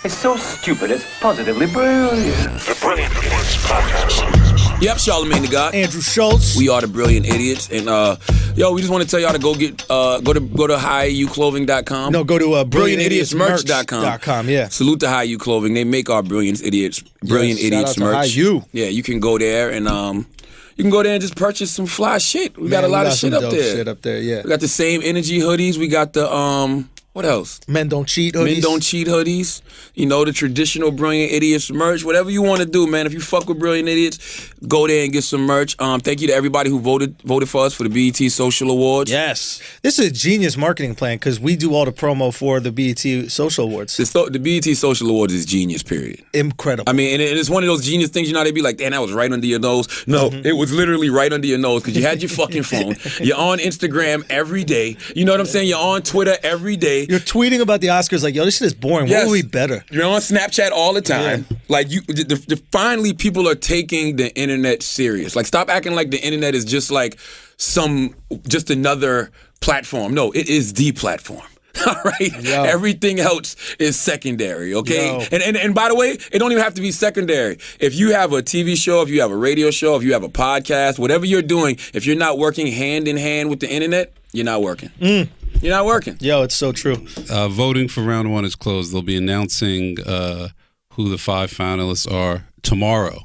It's so stupid, it's positively brilliant. The Brilliant Idiots Podcast. Yep, Charlamagne the God. Andrew Schultz. We are the Brilliant Idiots, and we just want to tell y'all to go get go to highUclothing.com. No, go to BrilliantIdiotsMerch.com. Yeah. Salute to High Clothing. They make our Brilliant Idiots Shout merch. out to Hi-U. Yeah, you can go there and you can go there and just purchase some fly shit. We got a lot of shit up there. Shit up there, yeah. We got the Same Energy hoodies. We got the what else? Men Don't Cheat hoodies. Men Don't Cheat hoodies. You know, the traditional Brilliant Idiots merch. Whatever you want to do, man. If you fuck with Brilliant Idiots, go there and get some merch. Thank you to everybody who voted for us for the BET Social Awards. Yes. This is a genius marketing plan because we do all the promo for the BET Social Awards. The BET Social Awards is genius, period. Incredible. I mean, and it's one of those genius things, you know, they be like, damn, that was right under your nose. No, it was literally right under your nose because you had your fucking phone. You're on Instagram every day. You know what I'm saying? You're on Twitter every day. You're tweeting about the Oscars like, yo, this shit is boring. Yes. What would be better? You're on Snapchat all the time. Yeah. Like, finally people are taking the internet serious. Like, stop acting like the internet is just like just another platform. No, it is the platform. All right? Yo. Everything else is secondary, okay? Yo. And by the way, it don't even have to be secondary. If you have a TV show, if you have a radio show, if you have a podcast, whatever you're doing, if you're not working hand in hand with the internet, you're not working. You're not working. Yo, it's so true. Voting for round one is closed. They'll be announcing who the 5 finalists are tomorrow.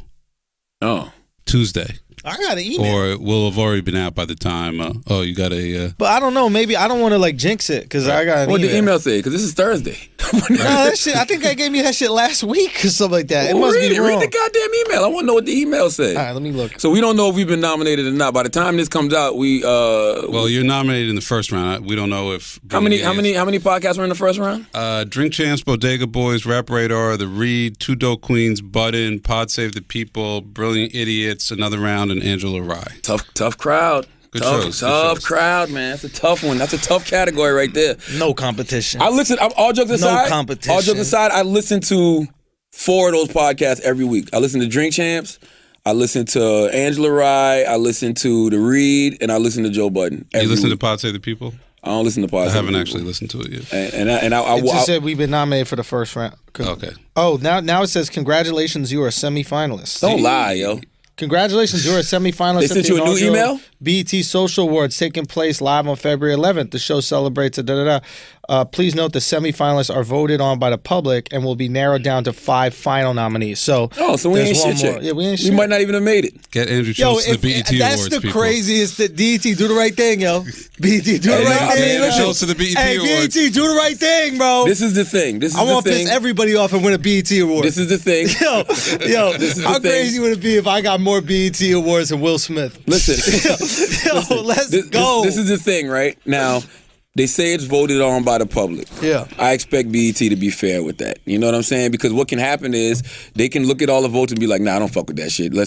Oh. I Tuesday. got an email. Or it will have already been out by the time. You got a. But I don't know. Maybe I don't want to like jinx it because I got an What email. the email say? Because this is Thursday. No, that shit. I think I gave me that shit last week or something like that. It Well, must be wrong. Read the goddamn email. I want to know what the email say. All right, let me look. So we don't know if we've been nominated or not. By the time this comes out, Well, you're nominated in the first round. We don't know if. how many podcasts were in the first round? Drink Champs, Bodega Boys, Rap Radar, The Read, Two Dope Queens, Button, Pod Save the People, Brilliant Idiots, Another Round, and Angela Rye. Tough crowd. Good tough shows. crowd, man. That's a tough one. That's a tough category right there. No competition. I listen. All jokes aside, competition. All jokes aside, I listen to 4 of those podcasts every week. I listen to Drink Champs. I listen to Angela Rye. I listen to The Read, and I listen to Joe Budden. You listen week. to Pod Save the People? I don't listen to podcasts. I haven't actually listened to it yet. It just said we've been nominated for the first round. Okay. Oh, now it says congratulations, you are a semifinalist. Don't lie, yo. Congratulations, you're a semifinalist. They sent you a new email? BET Social Awards taking place live on February 11th. The show celebrates please note the semifinalists are voted on by the public and will be narrowed down to 5 final nominees. So we ain't shit more. yet. Yeah, we ain't shit. We might not even have made it. Get Andrew Schultz to the BET that's Awards, the people. craziest. That BET do the right thing, yo. BET do the right thing. Andrew Schultz to the BET Hey, Awards. BET do the right thing, bro. This is the thing. I want to piss everybody off and win a BET award. This is the thing. Yo, This is the how thing. crazy would it be if I got more BET awards than Will Smith? Listen. Yo, let's go. This is the thing, right? Now, they say it's voted on by the public. Yeah. I expect BET to be fair with that. You know what I'm saying? Because what can happen is they can look at all the votes and be like, nah, I don't fuck with that shit. I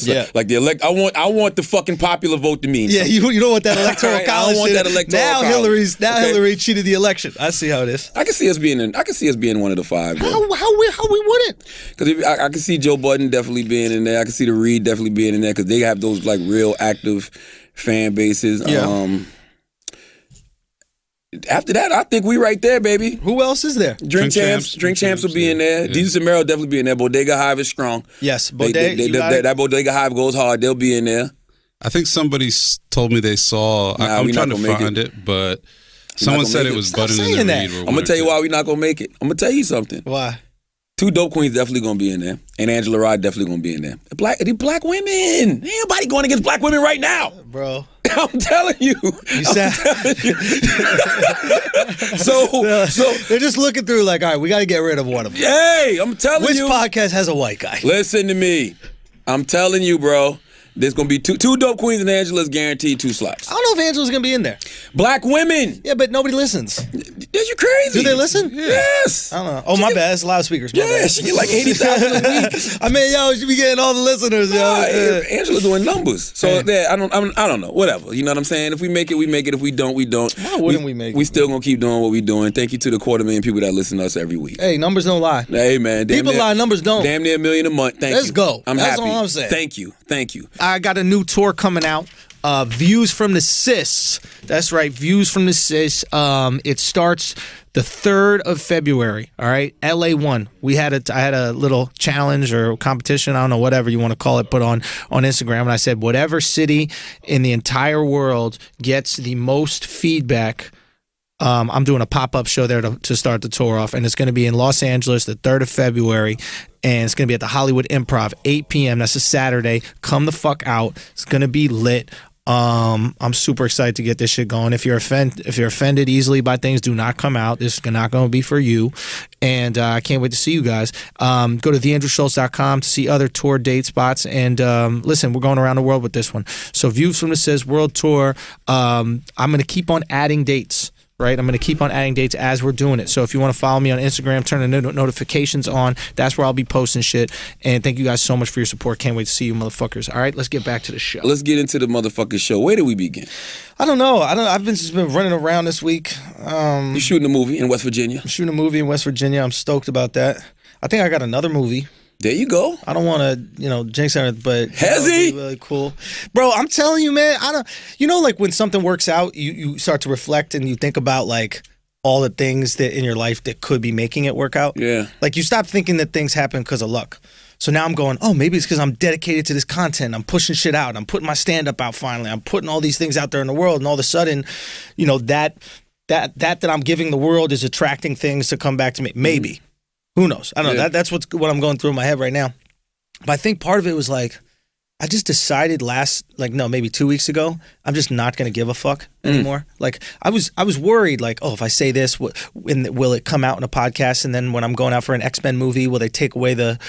want the fucking popular vote to mean something. You don't want that electoral Right, I college don't want shit. that electoral now college. Hillary cheated the election. I see how it is. I can see us being one of the 5. Bro. How we wouldn't? Because I can see Joe Budden definitely being in there. I can see The Read definitely being in there because they have those like real active fan bases. Yeah. After that, I think we right there, baby. Who else is there? Drink Champs will be in there. Yeah. Jesus and Mero definitely be in there. Bodega Hive is strong. Yes, That Bodega Hive goes hard. They'll be in there. I think somebody told me they saw. Nah, I'm we trying not to gonna make find it, but someone gonna said make it it. was Stop Button and saying the that. Read. I'm gonna tell you why we not gonna make it. I'm gonna tell you something. Why? 2 Dope Queens definitely gonna be in there, and Angela Rye definitely gonna be in there. The black women. Ain't nobody going against black women right now. Bro. I'm telling you. You said So they're just looking through like, all right, we got to get rid of one of them. hey, I'm telling Which you. podcast has a white guy? Listen to me. I'm telling you, bro. There's going to be two Dope Queens and Angela's guaranteed 2 slots. I don't know if Angela's going to be in there. Black women. Yeah, but nobody listens. Are you crazy? Do they listen? Yes. I don't know. Oh, my bad. It's loudspeakers. My Yeah, bad. she get like 80,000 a week. I mean, yo, she be getting all the listeners, yo. Angela doing numbers. So I don't know. Whatever. You know what I'm saying? If we make it, we make it. If we don't, we don't. Why wouldn't we make it? We still gonna keep doing what we doing. Thank you to the 250,000 people that listen to us every week. Hey, numbers don't lie. Hey man, People lie, numbers don't. Damn near $1 million a month. Thank you. Let's go. I'm That's happy. all I'm saying. Thank you. I got a new tour coming out. Views from the Sis. That's right, Views from the Sis. It starts The 3rd of February, all right? LA won. I had a little challenge or competition, I don't know, whatever you want to call it, put on Instagram, and I said, whatever city in the entire world gets the most feedback, I'm doing a pop-up show there to start the tour off, and it's going to be in Los Angeles the 3rd of February, and it's going to be at the Hollywood Improv, 8 p.m. That's a Saturday. Come the fuck out. It's going to be lit. I'm super excited to get this shit going. If you're offended easily by things, do not come out. This is not going to be for you. And I can't wait to see you guys. Go to theandrewschultz.com to see other tour date spots. And listen, we're going around the world with this one. So Views from the Sis World Tour. I'm going to keep on adding dates. Right, I'm going to keep on adding dates as we're doing it. So if you want to follow me on Instagram, turn the notifications on. That's where I'll be posting shit. And thank you guys so much for your support. Can't wait to see you, motherfuckers. All right, let's get back to the show. Let's get into the motherfucking show. Where do we begin? I don't know. I've just been running around this week. You shooting a movie in West Virginia? I'm shooting a movie in West Virginia. I'm stoked about that. I think I got another movie. There you go. I don't want to, jinx it, but has he? Really cool, bro. I'm telling you, man. Like when something works out, you start to reflect and you think about like all the things that in your life that could be making it work out. Yeah. Like you stop thinking that things happen because of luck. So now I'm going, oh, maybe it's because I'm dedicated to this content. I'm pushing shit out. I'm putting my stand-up out finally. I'm putting all these things out there in the world, and all of a sudden, that I'm giving the world is attracting things to come back to me. Maybe. Who knows? I don't know. That's what I'm going through in my head right now. But I think part of it was like, I just decided maybe 2 weeks ago, I'm just not going to give a fuck anymore. Like I was worried, like, oh, if I say this, will it come out in a podcast? And then when I'm going out for an X-Men movie, will they take away the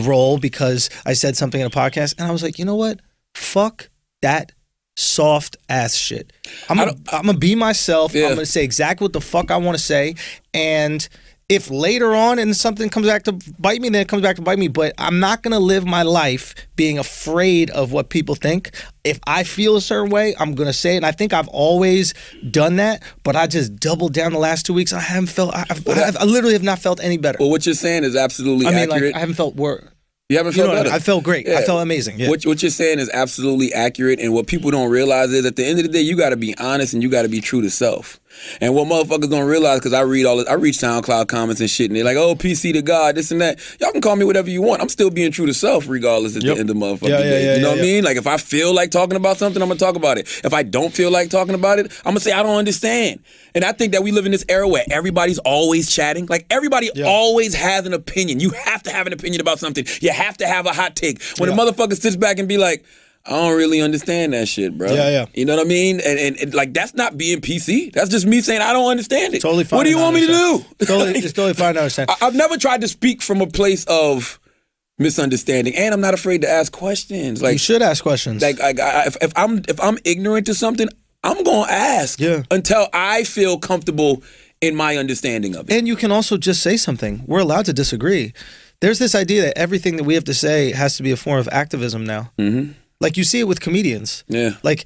role because I said something in a podcast? And I was like, you know what? Fuck that soft ass shit. I'm gonna be myself. Yeah. I'm gonna say exactly what the fuck I want to say, and if later on and something comes back to bite me, then it comes back to bite me. But I'm not going to live my life being afraid of what people think. If I feel a certain way, I'm going to say it. And I think I've always done that, but I just doubled down the last 2 weeks. And I haven't felt, I literally have not felt any better. Well, what you're saying is absolutely accurate. I haven't felt worse. You haven't felt better? I felt great. Yeah. I felt amazing. Yeah. What you're saying is absolutely accurate. And what people don't realize is at the end of the day, you got to be honest and you got to be true to self. And what motherfuckers don't realize, because I read SoundCloud comments and shit, and they're like, oh, PC to God, this and that. Y'all can call me whatever you want. I'm still being true to self regardless at the end of the motherfucking day. You know what I mean? Like, if I feel like talking about something, I'm going to talk about it. If I don't feel like talking about it, I'm going to say I don't understand. And I think that we live in this era where everybody's always chatting. Like, everybody always has an opinion. You have to have an opinion about something. You have to have a hot take. When a motherfucker sits back and be like, I don't really understand that shit, bro. Yeah. You know what I mean? And like, that's not being PC. That's just me saying I don't understand it. Totally fine. What do you want me to do? It's totally fine to understand. I've never tried to speak from a place of misunderstanding, and I'm not afraid to ask questions. Like, you should ask questions. Like, if I'm ignorant to something, I'm gonna ask until I feel comfortable in my understanding of it. And you can also just say something. We're allowed to disagree. There's this idea that everything that we have to say has to be a form of activism now. Mm-hmm. Like, you see it with comedians. Yeah. Like,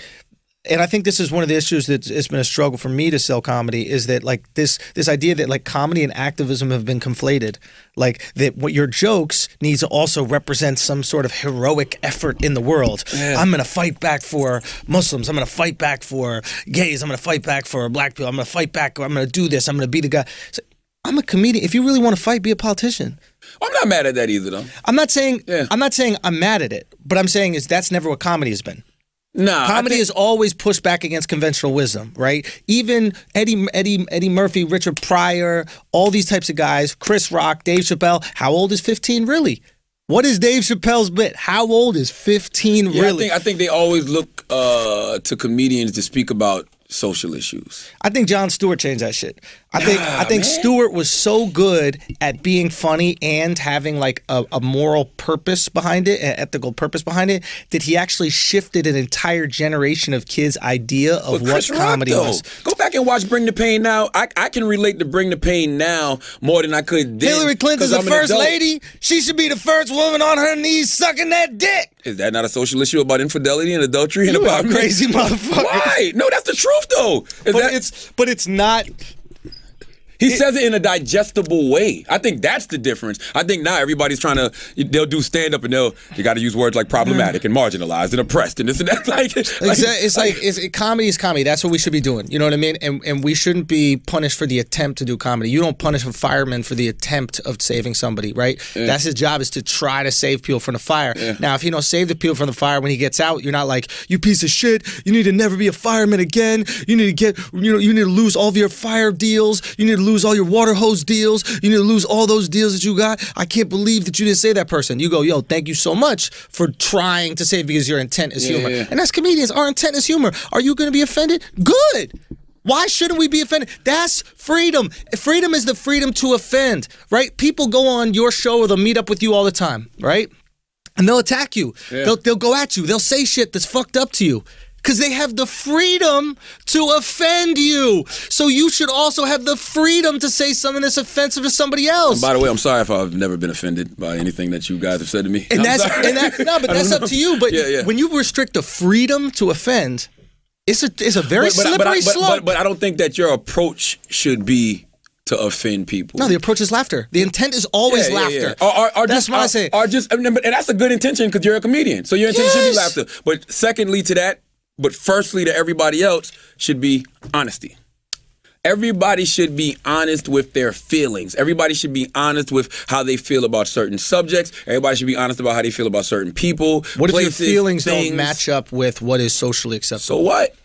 and I think this is one of the issues that it's been a struggle for me to sell comedy, is that like this idea that like comedy and activism have been conflated. Like, that what your jokes need to also represent some sort of heroic effort in the world. Yeah. I'm going to fight back for Muslims. I'm going to fight back for gays. I'm going to fight back for black people. I'm going to fight back. I'm going to do this. I'm going to be the guy. So, I'm a comedian. If you really want to fight, be a politician. I'm not mad at that either, though. I'm not saying I'm mad at it, but I'm saying is that's never what comedy has been. No, comedy has always pushed back against conventional wisdom, right? Even Eddie Murphy, Richard Pryor, all these types of guys, Chris Rock, Dave Chappelle. How old is 15 really? What is Dave Chappelle's bit? How old is 15 really? I think they always look to comedians to speak about social issues. I think Jon Stewart changed that shit. I think Stewart was so good at being funny and having like a moral purpose behind it, an ethical purpose behind it, that he actually shifted an entire generation of kids' idea of what comedy was. Go back and watch Bring the Pain Now. I can relate to Bring the Pain Now more than I could then. Hillary Clinton's the first lady. She should be the first woman on her knees sucking that dick. Is that not a social issue about infidelity and adultery and about crazy motherfucker? Why? No, that's the truth though. But it's not. He says it in a digestible way. I think that's the difference. I think now everybody's trying to, they'll do stand-up and you got to use words like problematic and marginalized and oppressed and this and that. Comedy is comedy. That's what we should be doing. You know what I mean? And we shouldn't be punished for the attempt to do comedy. You don't punish a fireman for the attempt of saving somebody, right? Yeah. That's his job, is to try to save people from the fire. Yeah. Now, if he don't save the people from the fire when he gets out, you're not like, you piece of shit, you need to never be a fireman again. You need to lose all of your fire deals. You need to lose all your water hose deals. You need to lose all those deals that you got. I can't believe that you didn't save that person. You go, yo, thank you so much for trying to save, because your intent is humor. Yeah. And as comedians, our intent is humor. Are you going to be offended? Good. Why shouldn't we be offended? That's freedom. Freedom is the freedom to offend, right? People go on your show or they'll meet up with you all the time, right? And they'll attack you. Yeah. They'll go at you. They'll say shit that's fucked up to you. Because they have the freedom to offend you. So you should also have the freedom to say something that's offensive to somebody else. And by the way, I'm sorry if I've never been offended by anything that you guys have said to me. But that's up to you. But when you restrict the freedom to offend, it's a very slippery slope. But I don't think that your approach should be to offend people. No, the approach is laughter. The intent is always laughter. That's what I say. And that's a good intention because you're a comedian. So your intention should be laughter. But secondly to that, but firstly to everybody else, should be honesty. Everybody should be honest with their feelings. Everybody should be honest with how they feel about certain subjects. Everybody should be honest about how they feel about certain people. What places, if your feelings don't match up with what is socially acceptable? So what?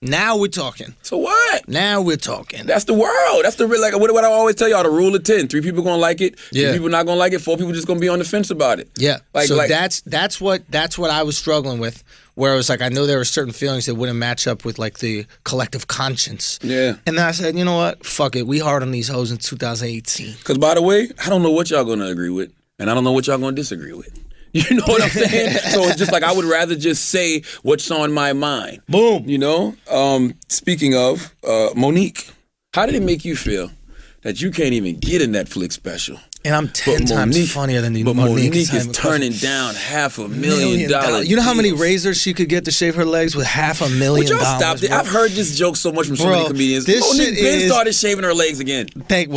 Now we're talking. So what? Now we're talking. That's the world. That's the real, like what I always tell y'all, the rule of 10. 3 people gonna like it, 2 people not gonna like it, 4 people just gonna be on the fence about it. Yeah. That's what I was struggling with, where it was like, I know there were certain feelings that wouldn't match up with like the collective conscience. Yeah. And then I said, you know what? Fuck it. We hard on these hoes in 2018. Because by the way, I don't know what y'all gonna agree with, and I don't know what y'all gonna disagree with. You know what I'm saying? So it's just like I would rather just say what's on my mind. Boom. You know? Speaking of, Monique, how did it make you feel that you can't even get a Netflix special? And I'm 10 times funnier than you. But Monique is turning down $500,000. You know how many razors she could get to shave her legs with $500,000? Would y'all stop it? I've heard this joke so much from so many comedians. Monique Ben started shaving her legs again.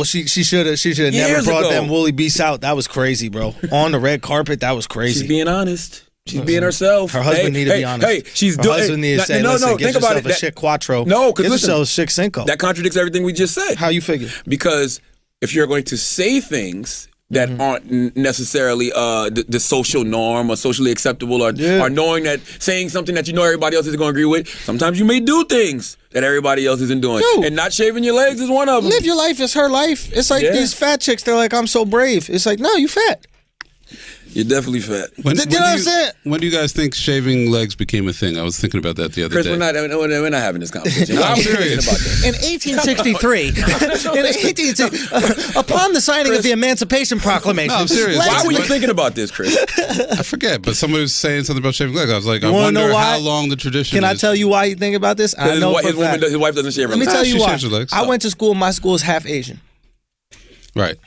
She should have never brought them woolly beasts out. That was crazy, bro. On the red carpet, that was crazy. She's being honest. She's being herself. Her husband need to be honest. Her husband need to say, listen, get yourself a shit Quattro. No, because listen, get yourself a shit Cinco. That contradicts everything we just said. How you figure? Because if you're going to say things that aren't necessarily the social norm or socially acceptable, or knowing that saying something that you know everybody else isn't going to agree with, sometimes you may do things that everybody else isn't doing. And not shaving your legs is one of them. Live your life. It's her life. It's like these fat chicks, they're like, I'm so brave. It's like, no, you fat. You're definitely fat. When do you guys think shaving legs became a thing? I was thinking about that the other day. We're not having this conversation. I'm serious about that. In 1863, upon the signing of the Emancipation Proclamation. No, I'm serious. Why were you thinking about this, Chris? I forget, but somebody was saying something about shaving legs. I was like, I wonder how long the tradition is. Can I tell you why you think about this? I know his wife doesn't shave her legs. Let me tell you why. I went to school. My school is half Asian. Right.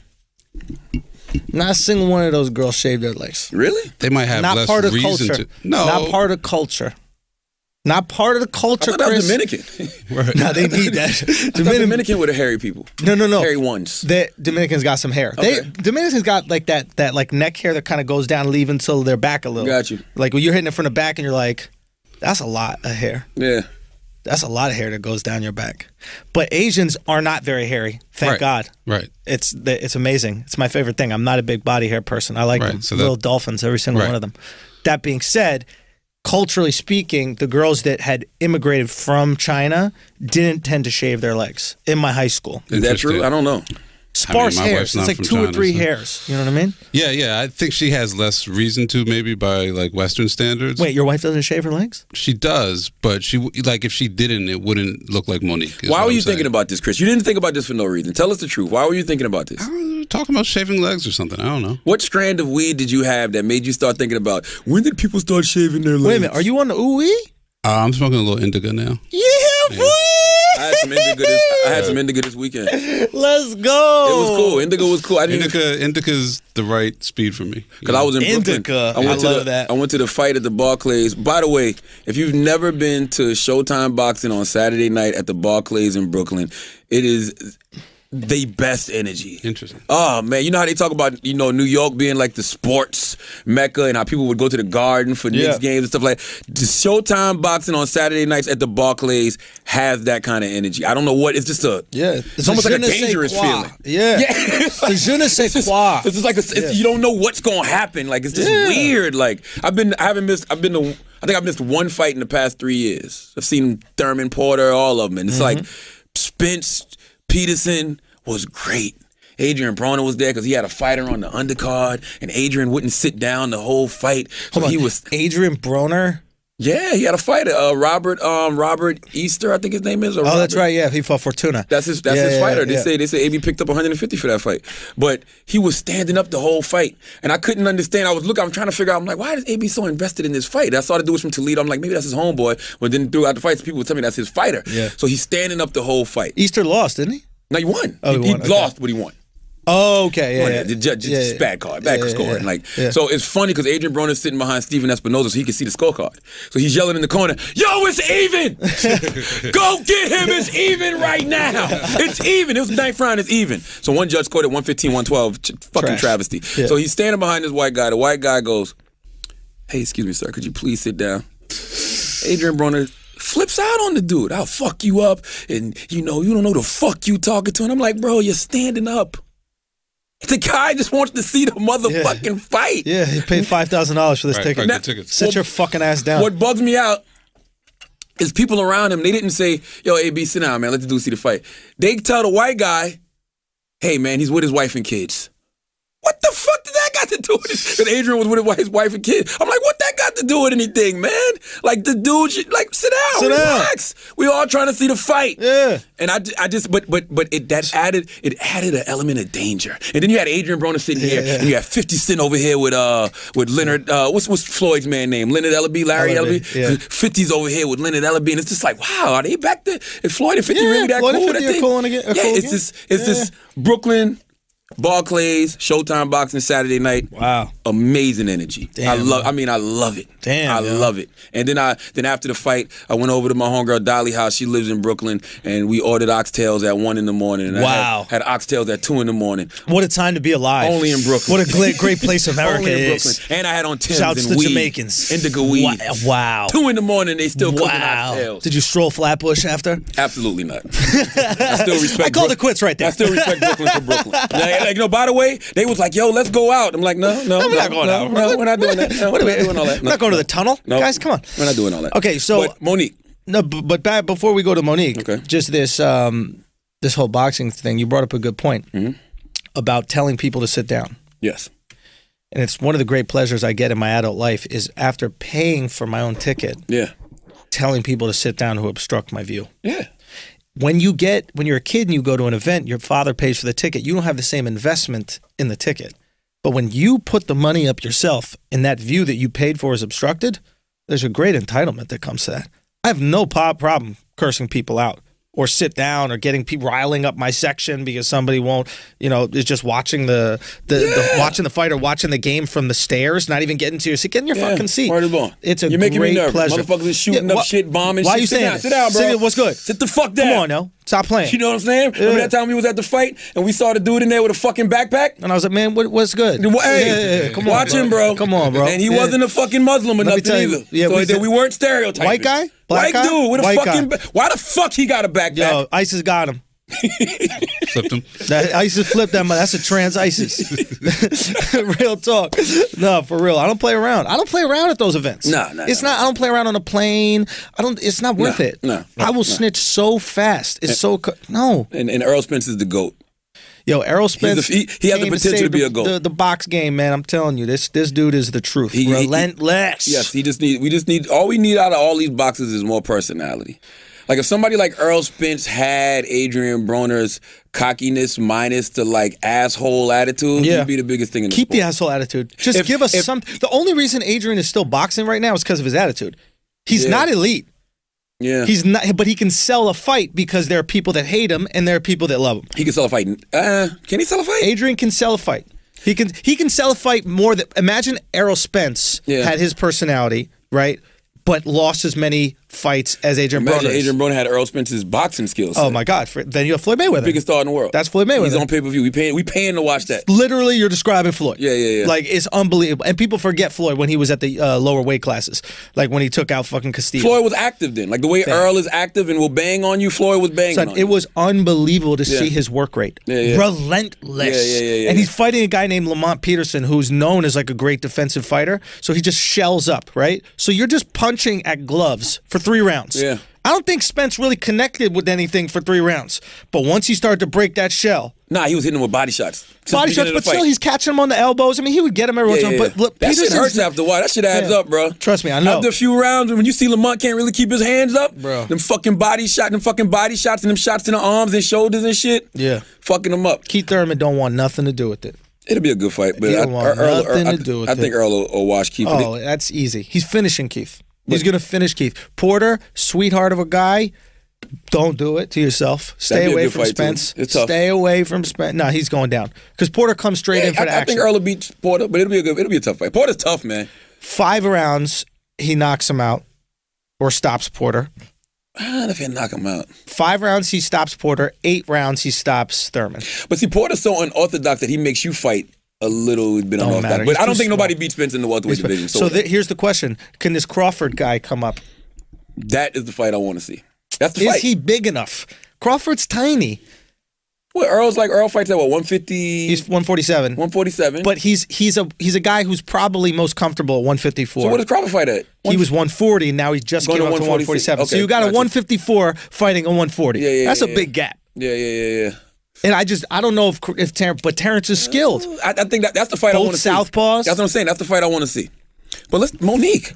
Not a single one of those girls shaved their legs. Really? They might have less reason to. No. Not part of culture. Not part of the culture, Chris. Dominican. Right. No, they need that. Dominican with the hairy people. No. Hairy ones. Dominicans got some hair. Okay. Dominicans got like that like neck hair that kind of goes down, leave until their back a little. Got you. Like when you're hitting it from the back and you're like, that's a lot of hair. Yeah. That's a lot of hair that goes down your back. But Asians are not very hairy. Thank God. Right. It's amazing. It's my favorite thing. I'm not a big body hair person. I like them. So little dolphins, every single one of them. That being said, culturally speaking, the girls that had immigrated from China didn't tend to shave their legs in my high school. Is that true? I don't know. Sparse hairs. It's like 2 or 3 hairs. You know what I mean? Yeah. I think she has less reason to, maybe by like Western standards. Wait, your wife doesn't shave her legs? She does, but if she didn't, it wouldn't look like Monique. Why were you thinking about this, Chris? You didn't think about this for no reason. Tell us the truth. Why were you thinking about this? Talking about shaving legs or something. I don't know. What strand of weed did you have that made you start thinking about when did people start shaving their legs? Wait a minute. Are you on the ooey? I'm smoking a little indica now. Yeah, boy. I had some indica this weekend. Let's go. It was cool. Indica was cool. Indica's the right speed for me. Because I was in Brooklyn. Indica. I love that. I went to the fight at the Barclays. By the way, if you've never been to Showtime Boxing on Saturday night at the Barclays in Brooklyn, it is they best energy. Interesting. Oh man, you know how they talk about New York being like the sports mecca and how people would go to the Garden for Knicks games and stuff like that. The Showtime boxing on Saturday nights at the Barclays has that kind of energy. I don't know what it's just it's almost like a dangerous feeling. Yeah, it's like, je ne sais quoi. It's just like you don't know what's gonna happen. Like it's just weird. Like I think I've missed one fight in the past 3 years. I've seen Thurman, Porter, all of them, and it's like Spence, Peterson was great. Adrian Broner was there because he had a fighter on the undercard, and Adrian wouldn't sit down the whole fight. So he was Adrian Broner. Yeah, he had a fighter, Robert Easter, I think his name is. Or that's right. Yeah, he fought Fortuna. That's his fighter. They say AB picked up 150 for that fight, but he was standing up the whole fight, and I couldn't understand. I'm trying to figure out. I'm like, why is AB so invested in this fight? I saw the dudes from Toledo. I'm like, maybe that's his homeboy. But then throughout the fights, people would tell me that's his fighter. Yeah. So he's standing up the whole fight. Easter lost, didn't he? No, he won. Oh, he lost, but he won. Oh, okay, yeah. The judge just bad score. So it's funny because Adrian Broner's sitting behind Steven Espinoza, so he can see the scorecard. So he's yelling in the corner, "Yo, it's even! Go get him! It's even right now! It's even! It was the 9th round. It's even." So one judge scored at 115, 112. Fucking travesty. Yeah. So he's standing behind this white guy. The white guy goes, "Hey, excuse me, sir. Could you please sit down?" Adrian Broner flips out on the dude. "I'll fuck you up, and you don't know the fuck you talking to." And I'm like, bro, you're standing up. The guy just wants to see the motherfucking fight. Yeah, he paid $5,000 for this ticket. Now, tickets. Sit your fucking ass down. What bugs me out is people around him, they didn't say, "Yo, AB, sit down, man. Let the dude see the fight." They tell the white guy, "Hey, man, he's with his wife and kids." What the fuck did that got to do with it? Because Adrian was with his wife and kid. I'm like, what that got to do with anything, man? Like, the dude should, sit down, relax. We all trying to see the fight. Yeah. And I just, but it added an element of danger. And then you had Adrian Broner sitting here, and you had 50 Cent over here with Leonard, what's Floyd's man name? Leonard Ellaby, Larry Ellaby? Yeah. 50's over here with Leonard Ellaby, and it's just like, wow, are they back there? Is Floyd and 50 really that Floyd cool? And 50 are cool again. It's this Brooklyn, Barclays, Showtime boxing Saturday night. Wow, amazing energy. Damn, I love it. Damn, I love it. And then after the fight, I went over to my homegirl Dolly house. She lives in Brooklyn, and we ordered oxtails at 1 a.m. And wow, I had oxtails at 2 a.m. What a time to be alive! Only in Brooklyn. What a great place America Only in is. Brooklyn. And I had on Tim's Shouts and to weed, Jamaicans, indigo weed. Wow. 2 a.m. They still cooking oxtails. Did you stroll Flatbush after? Absolutely not. I still respect. I called it quits right there. I still respect Brooklyn for Brooklyn. By the way, they was like, "Yo, let's go out." I'm like, no, we're not going out. No, we're not doing that. No, we're not doing all that. We're not going to the tunnel, guys. Come on, we're not doing all that. Okay, so but Monique. No, but back before we go to Monique, just this this whole boxing thing. You brought up a good point about telling people to sit down. Yes, and it's one of the great pleasures I get in my adult life is after paying for my own ticket. Yeah, telling people to sit down who obstruct my view. Yeah. When you're a kid and you go to an event, your father pays for the ticket. You don't have the same investment in the ticket. But when you put the money up yourself and that view that you paid for is obstructed, there's a great entitlement that comes to that. I have no problem cursing people out or sit down or getting people riling up my section because somebody won't, is just watching watching the fight or watching the game from the stairs, not even getting to your seat. Get in your fucking seat. It's a You're making great me nervous. pleasure. Motherfuckers is shooting up shit, bombing Why shit. Are you saying Sit down, bro. What's good? Sit the fuck down. Come on, now. Stop playing. You know what I'm saying? Remember that time we was at the fight and we saw the dude in there with a fucking backpack? And I was like, man, what's good? Hey, come on, watch him, bro. Come on, bro. And he wasn't a fucking Muslim or nothing either. Yeah, so we weren't stereotyping. White guy? Black guy? Dude with a fucking why the fuck he got a backpack? Yo, ISIS got him. Flipped him. ISIS flipped that. That's a trans ISIS. Real talk. No, for real. I don't play around. I don't play around at those events. No. It's not. I don't play around on a plane. It's not worth it. No. I will snitch so fast. It's so no. And Errol Spence is the GOAT. Yo, Errol Spence. He has the potential to be a GOAT. The box game, man. I'm telling you, this dude is the truth. Relentless. Yes, we just need. All we need out of all these boxes is more personality. Like if somebody like Errol Spence had Adrian Broner's cockiness minus the asshole attitude, he'd be the biggest thing in the sport. Keep the asshole attitude. Just give us some. The only reason Adrian is still boxing right now is because of his attitude. He's not elite. Yeah, he's not. But he can sell a fight because there are people that hate him and there are people that love him. He can sell a fight. Can he sell a fight? Adrian can sell a fight. He can sell a fight more than. Imagine Errol Spence had his personality, right? But lost as many fights as Adrian Imagine Broner. Adrian Broner had Earl Spencer's boxing skills. Oh my God! Then you have Floyd Mayweather. Biggest star in the world. That's Floyd Mayweather. He's on pay-per-view. We paying to watch that. Literally, you're describing Floyd. Yeah. Like, it's unbelievable. And people forget Floyd when he was at the lower weight classes. Like, when he took out fucking Castillo. Floyd was active then. Like, the way Earl is active and will bang on you, Floyd was banging Son, on it you. was unbelievable to see his work rate. Yeah. Relentless. Yeah. And he's fighting a guy named Lamont Peterson, who's known as like a great defensive fighter. So he just shells up, right? So you're just punching at gloves for 3 rounds. Yeah. I don't think Spence really connected with anything for 3 rounds. But once he started to break that shell, Nah, he was hitting him with body shots. Since body the shots, beginning but of the fight. still he's catching him on the elbows. I mean, he would get him every once in a while. But look, that shit Peterson's- hurts after a while. That shit adds Yeah. up, bro. Trust me, I know. After a few rounds, when you see Lamont can't really keep his hands up, Bro. them fucking body shots and them shots in the arms and shoulders and shit, Yeah. fucking him up. Keith Thurman don't want nothing to do with it. It'll be a good fight, but He don't want nothing to do with I think it. Earl will wash Keith. Oh, that's easy. He's finishing Keith. He's going to finish Keith. Porter, sweetheart of a guy. Don't do it to yourself. Stay That'd be a away good from fight, too. Spence. It's tough. Stay away from Spence. No, he's going down because Porter comes straight in for the I action. think Earl will beat Porter, but it'll be a tough fight. Porter's tough, man. 5 rounds, he knocks him out or stops Porter. I don't know if he'll knock him out. 5 rounds, he stops Porter. 8 rounds, he stops Thurman. But see, Porter's so unorthodox that he makes you fight a little bit Don't unorthodox. matter. But He's I don't too think small. nobody beats Spence in the welterweight division. So here's the question: can this Crawford guy come up? that is the fight I want to see. That's the Is fight. he big enough? Crawford's tiny. Well, Earl fights at what, 150? He's 147. 147. But he's a guy who's probably most comfortable at 154. So what does Crawford fight at? He was 140. Now he just Going came to up to 147. So okay, you got a gotcha. 154 fighting a 140. Yeah, That's a yeah. big gap. Yeah. And I don't know if Terrence, but Terrence is skilled. I think that's the fight I Both want to see. southpaws? That's what I'm saying. That's the fight I want to see. But Monique.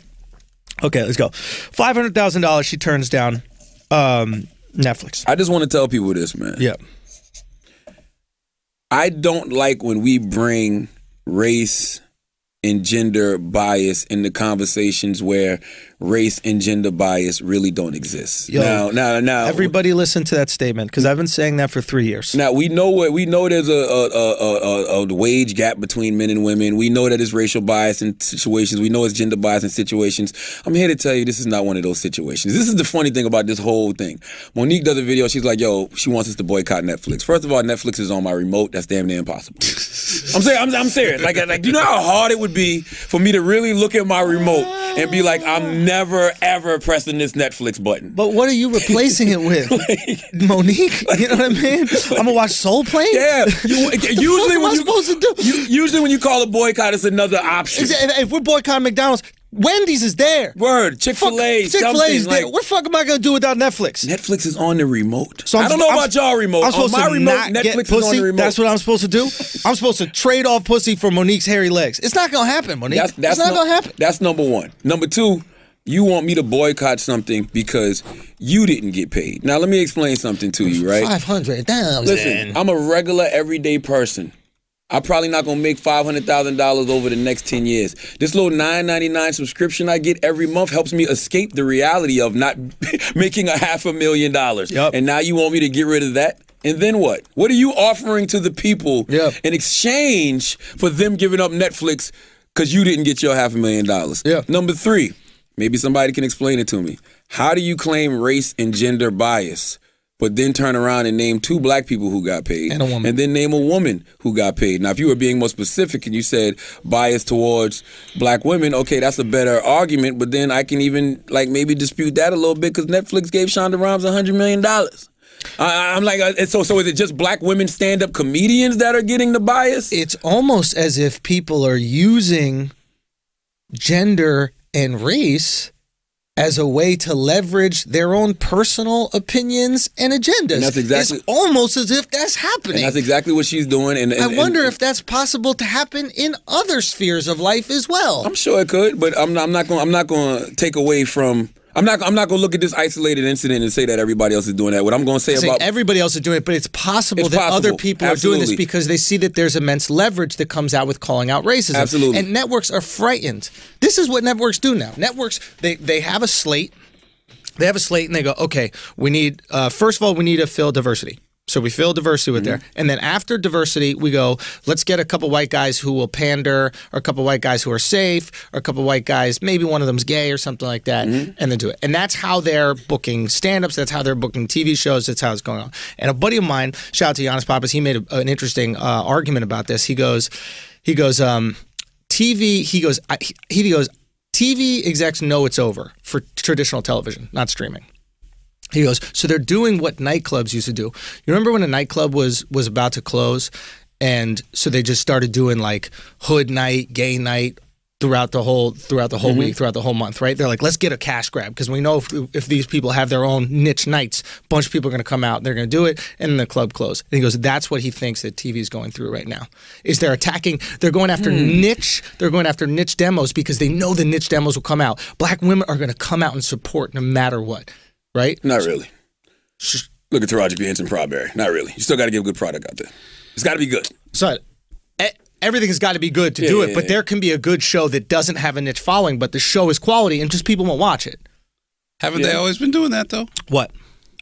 Okay, let's go. $500,000 she turns down. Netflix. I just want to tell people this, man. Yeah. I don't like when we bring race and gender bias into conversations where race and gender bias really don't exist. Yo, Now, Everybody listen to that statement because I've been saying that for 3 years. Now we know there's a wage gap between men and women. We know that it's racial bias in situations. We know it's gender bias in situations. I'm here to tell you this is not one of those situations. This is the funny thing about this whole thing. Monique does a video. She's like, "Yo, she wants us to boycott Netflix." First of all, Netflix is on my remote. That's damn near impossible. I'm serious. Like, do you know how hard it would be for me to really look at my remote and be like, I'm never ever pressing this Netflix button. But what are you replacing it with? Monique? You know what I mean? I'm going to watch Soul Plane? Yeah. Usually am I supposed to do? Usually when you call a boycott, it's another option. If we're boycotting McDonald's, Wendy's is there. Word. Chick-fil-A. Chick-fil-A is there. Like, What the fuck am I going to do without Netflix? Netflix is on the remote. So I don't know about y'all remote. I'm supposed on my to remote, not Netflix get is on pussy? the remote. That's what I'm supposed to do? I'm supposed to trade off pussy for Monique's hairy legs. It's not going to happen, Monique. It's not going to happen. That's number one. Number two, you want me to boycott something because you didn't get paid. Now, let me explain something to you, right? 500,000. Listen, I'm a regular, everyday person. I'm probably not going to make $500,000 over the next 10 years. This little $9.99 subscription I get every month helps me escape the reality of not making $500,000. Yep. And now you want me to get rid of that? And then what? What are you offering to the people in exchange for them giving up Netflix because you didn't get your $500,000? Yeah. Number three, maybe somebody can explain it to me. How do you claim race and gender bias, but then turn around and name 2 black people who got paid? And a woman. And then name a woman who got paid. Now, if you were being more specific and you said bias towards black women, okay, that's a better argument, but then I can even maybe dispute that a little bit because Netflix gave Shonda Rhimes $100 million. I'm like, so is it just black women stand-up comedians that are getting the bias? It's almost as if people are using gender and race as a way to leverage their own personal opinions and agendas. And that's exactly- It's almost as if that's happening. And that's exactly what she's doing. And I wonder if that's possible to happen in other spheres of life as well. I'm sure it could, but I'm not going to take away from. I'm not going to look at this isolated incident and say that everybody else is doing that. What I'm going to say Saying about everybody else is doing it, but it's possible that possible. other people are doing this Absolutely. because they see that there's immense leverage that comes out with calling out racism. Absolutely. And networks are frightened. This is what networks do now. Networks, they have a slate. They have a slate and they go, okay, we need, first of all, we need to fill diversity. So we fill diversity with there. And then after diversity, we go, let's get a couple white guys who will pander, or a couple white guys who are safe, or a couple white guys, maybe one of them's gay or something like that, and then do it. And that's how they're booking stand-ups. That's how they're booking TV shows. That's how it's going on. And a buddy of mine, shout out to Giannis Papas, he made an interesting argument about this. He goes, TV, he goes, TV execs know it's over for traditional television, not streaming. He goes, so they're doing what nightclubs used to do. You remember when a nightclub was about to close, and so they just started doing like hood night, gay night throughout the whole week, throughout the whole month, right? They're like, let's get a cash grab because we know if these people have their own niche nights, a bunch of people are going to come out, they're going to do it, and then the club close. And he goes, that's what he thinks that TV is going through right now. Is they're going after niche demos because they know the niche demos will come out. Black women are going to come out and support no matter what. Right? Not really. Look at Taraji P. Henson Prodberry. Not really. You still got to get a good product out there. It's got to be good. So everything has got to be good to do it, but there can be a good show that doesn't have a niche following, but the show is quality and just people won't watch it. Haven't they always been doing that, though? What?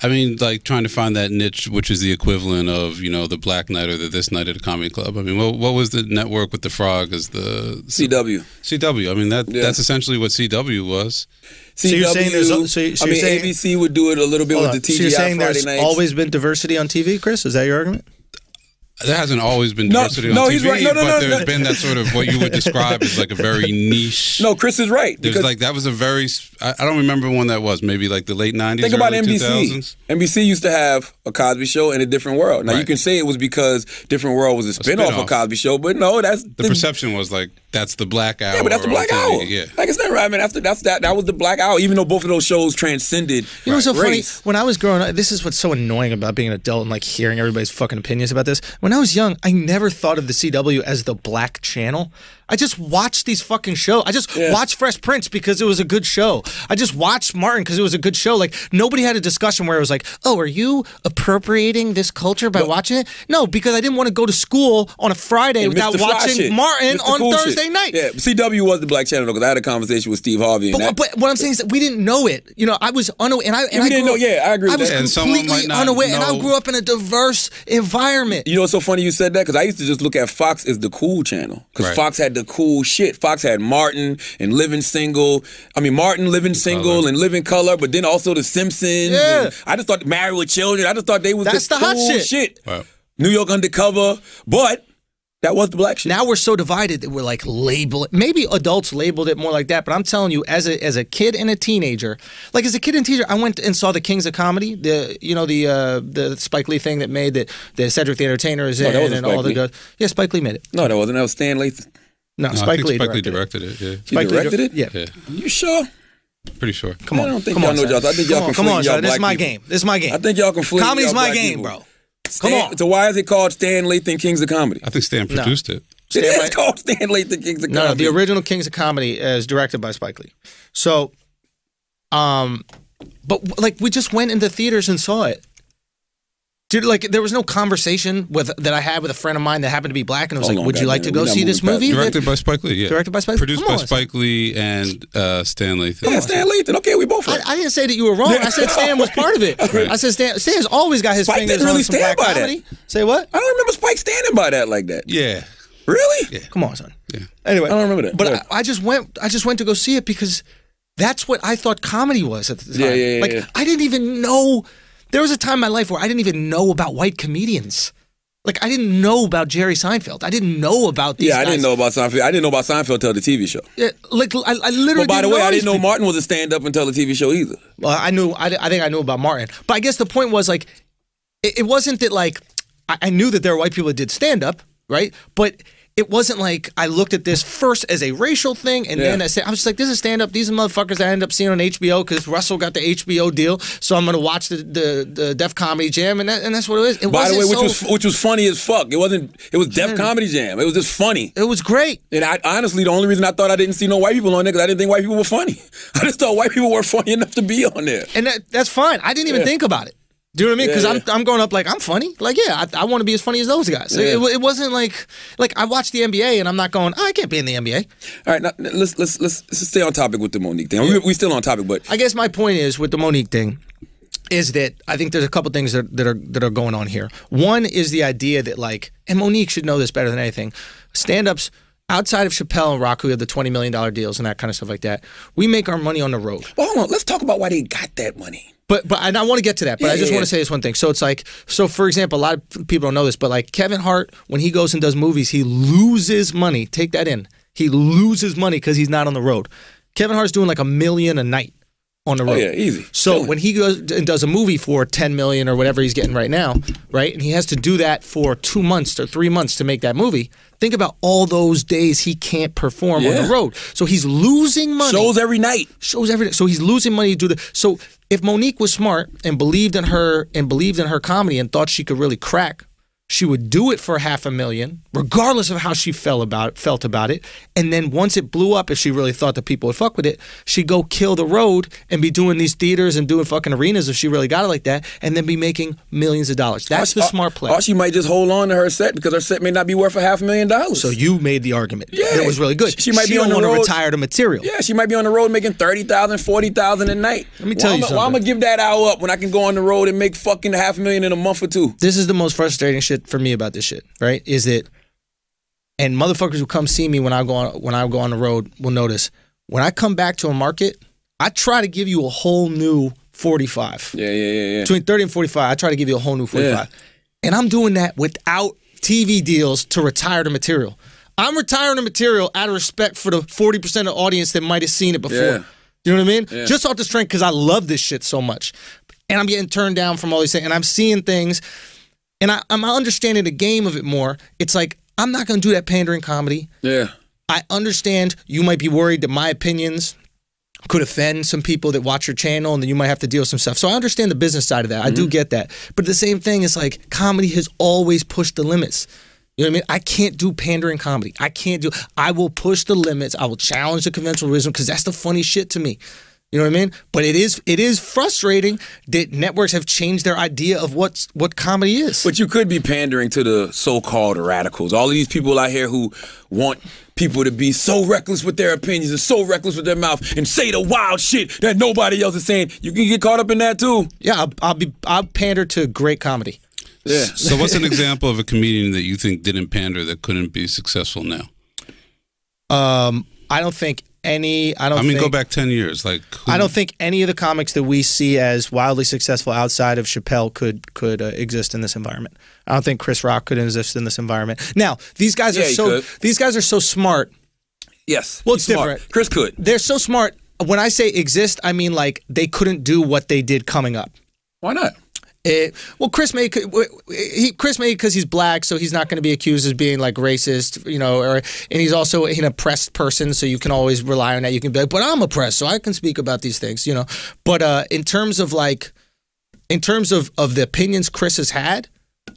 I mean, like trying to find that niche, which is the equivalent of, the Black Night or the This Night at a comedy club. I mean, what was the network with the frog as the... CW. CW. I mean, that's essentially what CW was. So you're saying ABC would do it a little bit with the TGI so you're saying Friday there's nights. always been diversity on TV, Chris? Is that your argument? There hasn't always been diversity on TV, he's right. There's been that sort of what you would describe as like a very niche. No, Chris is right. There's like that was a very. I don't remember when that was. Maybe like the late '90s. Think about early NBC. 2000s. NBC used to have a Cosby Show and a Different World. Now you can say it was because Different World was a spinoff of Cosby Show, but no, that's the perception was like that's the Black Hour. Yeah, but that's the Black Hour. Yeah, like it's not right, man. That was the Black Hour. Even though both of those shows transcended. You know what's so race. funny? When I was growing up, this is what's so annoying about being an adult and like hearing everybody's fucking opinions about this. When I was young, I never thought of the CW as the black channel. I just watched these fucking shows. I just watched Fresh Prince because it was a good show. I just watched Martin because it was a good show. Like, nobody had a discussion where it was like, oh, are you appropriating this culture by watching it? No, because I didn't want to go to school on a Friday without watching Martin on Thursday night. Yeah, CW was the black channel because I had a conversation with Steve Harvey. But what I'm saying is that we didn't know it. I was unaware. I agree with that. I was completely unaware, and I grew up in a diverse environment. You know what's so funny you said that? Because I used to just look at Fox as the cool channel. Because Fox had the cool shit. Fox had Martin and Living Single. Martin, Living Single, and Living Color, but then also The Simpsons. Yeah. I just thought Married with Children. I just thought they was That's the cool hot shit. Wow. New York Undercover. But that was the black shit. Now we're so divided that we're like label it. Maybe adults labeled it more like that, but I'm telling you, as a kid and a teenager, like as a kid and teenager, I went and saw the Kings of Comedy, the Spike Lee thing that made that Cedric the Entertainer is in, and all the good. Yeah, Spike Lee made it. No, that wasn't. That was Stan Lathan. No, Spike Lee directed it. Yeah, He directed it. Yeah. You sure? Pretty sure. Come on. I don't think y'all know y'all. I think y'all can come on, y'all this black is my people. game. This is my game. I think y'all can flee. Comedy's my black game, people. bro. Stan, Come on. So why is it called Stan Lathan Kings of Comedy? I think Stan produced it. It is called Stan Lathan Kings of Comedy. No, the original Kings of Comedy is directed by Spike Lee. So, but like we just went into theaters and saw it. Dude, like there was no conversation that I had with a friend of mine that happened to be black, and it was like, "Would you like to go see this movie?" Directed by Spike Lee, yeah. Directed by Spike Lee. Produced by Spike Lee and Stan Lathan. Yeah, Stan Lathan. Okay, we both right. I didn't say that you were wrong. I said Stan was part of it. I said Stan's always got his Spike fingers didn't really on some stand black by comedy. that. Say what? I don't remember Spike standing by that like that. Yeah. Really? Yeah. Come on, son. Yeah. Anyway, I don't remember that. But I just went to go see it because that's what I thought comedy was at the time. Yeah. I didn't even know. There was a time in my life where I didn't even know about white comedians. Like, I didn't know about Jerry Seinfeld. I didn't know about these guys. I didn't know about Seinfeld. I didn't know about Seinfeld till the TV show. Yeah, like, I literally. But by the way, I didn't know people. Martin was a stand-up until the TV show either. Well, I think I knew about Martin. But I guess the point was, like, it wasn't that, like, I knew that there were white people that did stand-up, right? But it wasn't like I looked at this first as a racial thing, and then I was just like, this is stand-up. These are motherfuckers I end up seeing on HBO because Russell got the HBO deal, so I'm going to watch the Def Comedy Jam, and that's what it is. By the way, which was funny as fuck. It was Def Comedy Jam. It was just funny. It was great. And I honestly, the only reason I thought I didn't see no white people on there because I didn't think white people were funny. I just thought white people were funny enough to be on there. And that's fine. I didn't even think about it. Do you know what I mean? Because I'm growing up like, I'm funny. Like, yeah, I want to be as funny as those guys. Yeah. It wasn't like I watched the NBA and I'm not going, I can't be in the NBA. All right, now, let's stay on topic with the Monique thing. We still on topic, but I guess my point is with the Monique thing is that I think there's a couple things that are going on here. One is the idea that like, and Monique should know this better than anything, stand-ups outside of Chappelle and Rock, who have the $20 million deals and that kind of stuff like that, we make our money on the road. Well, hold on. Let's talk about why they got that money. But and I want to get to that, but I just want to say this one thing. So it's like, so for example, a lot of people don't know this, but like Kevin Hart, when he goes and does movies, he loses money. Take that in. He loses money because he's not on the road. Kevin Hart's doing like $1 million a night on the road. Oh, yeah, easy. So Chilling. when he goes and does a movie for $10 million or whatever he's getting right now, right, and he has to do that for 2 months or 3 months to make that movie, think about all those days he can't perform on the road. So he's losing money. Shows every night. Shows every day. So he's losing money to do the. So if Monique was smart and believed in her comedy and thought she could really crack, she would do it for $500,000, regardless of how she felt about it. And then once it blew up, if she really thought that people would fuck with it, she'd go kill the road and be doing these theaters and doing fucking arenas if she really got it like that, and then be making millions of dollars. That's the smart play. Or she might just hold on to her set because her set may not be worth $500,000. So you made the argument. Yeah. That was really good. She might be on the want road. to retire the material. Yeah, she might be on the road making $30,000, $40,000 a night. Let me tell you something. Why I'm gonna give that hour up when I can go on the road and make fucking $500,000 in a month or two? This is the most frustrating shit for me about this shit, right? Is that, and motherfuckers who come see me when I go on the road will notice when I come back to a market, I try to give you a whole new 45. Yeah. Between 30 and 45, I try to give you a whole new 45. Yeah. And I'm doing that without TV deals to retire the material. I'm retiring the material out of respect for the 40% of the audience that might have seen it before. Yeah. You know what I mean? Yeah. Just off the strength because I love this shit so much. And I'm getting turned down from all these things. And I'm seeing things. And I'm understanding the game of it more. It's like, I'm not going to do that pandering comedy. Yeah. I understand you might be worried that my opinions could offend some people that watch your channel and then you might have to deal with some stuff. So I understand the business side of that. I do get that. But the same thing is like, comedy has always pushed the limits. You know what I mean? I can't do pandering comedy. I will push the limits. I will challenge the conventional wisdom because that's the funny shit to me. You know what I mean? But it is frustrating that networks have changed their idea of what comedy is. But you could be pandering to the so-called radicals. All of these people out here who want people to be so reckless with their opinions and so reckless with their mouth and say the wild shit that nobody else is saying. You can get caught up in that too. Yeah, I'll pander to great comedy. Yeah. So what's an example of a comedian that you think didn't pander that couldn't be successful now? I don't think any. Go back 10 years. Like I don't think any of the comics that we see as wildly successful outside of Chappelle could exist in this environment. I don't think Chris Rock could exist in this environment. Now these guys are so smart. Yes. Well, it's He's smart. different. Chris could. They're so smart. When I say exist, I mean like they couldn't do what they did coming up. Why not? Chris may because he's black, so he's not going to be accused as being like racist, you know. And he's also an oppressed person, so you can always rely on that. You can be like, but I'm oppressed, so I can speak about these things, you know. But in terms of the opinions Chris has had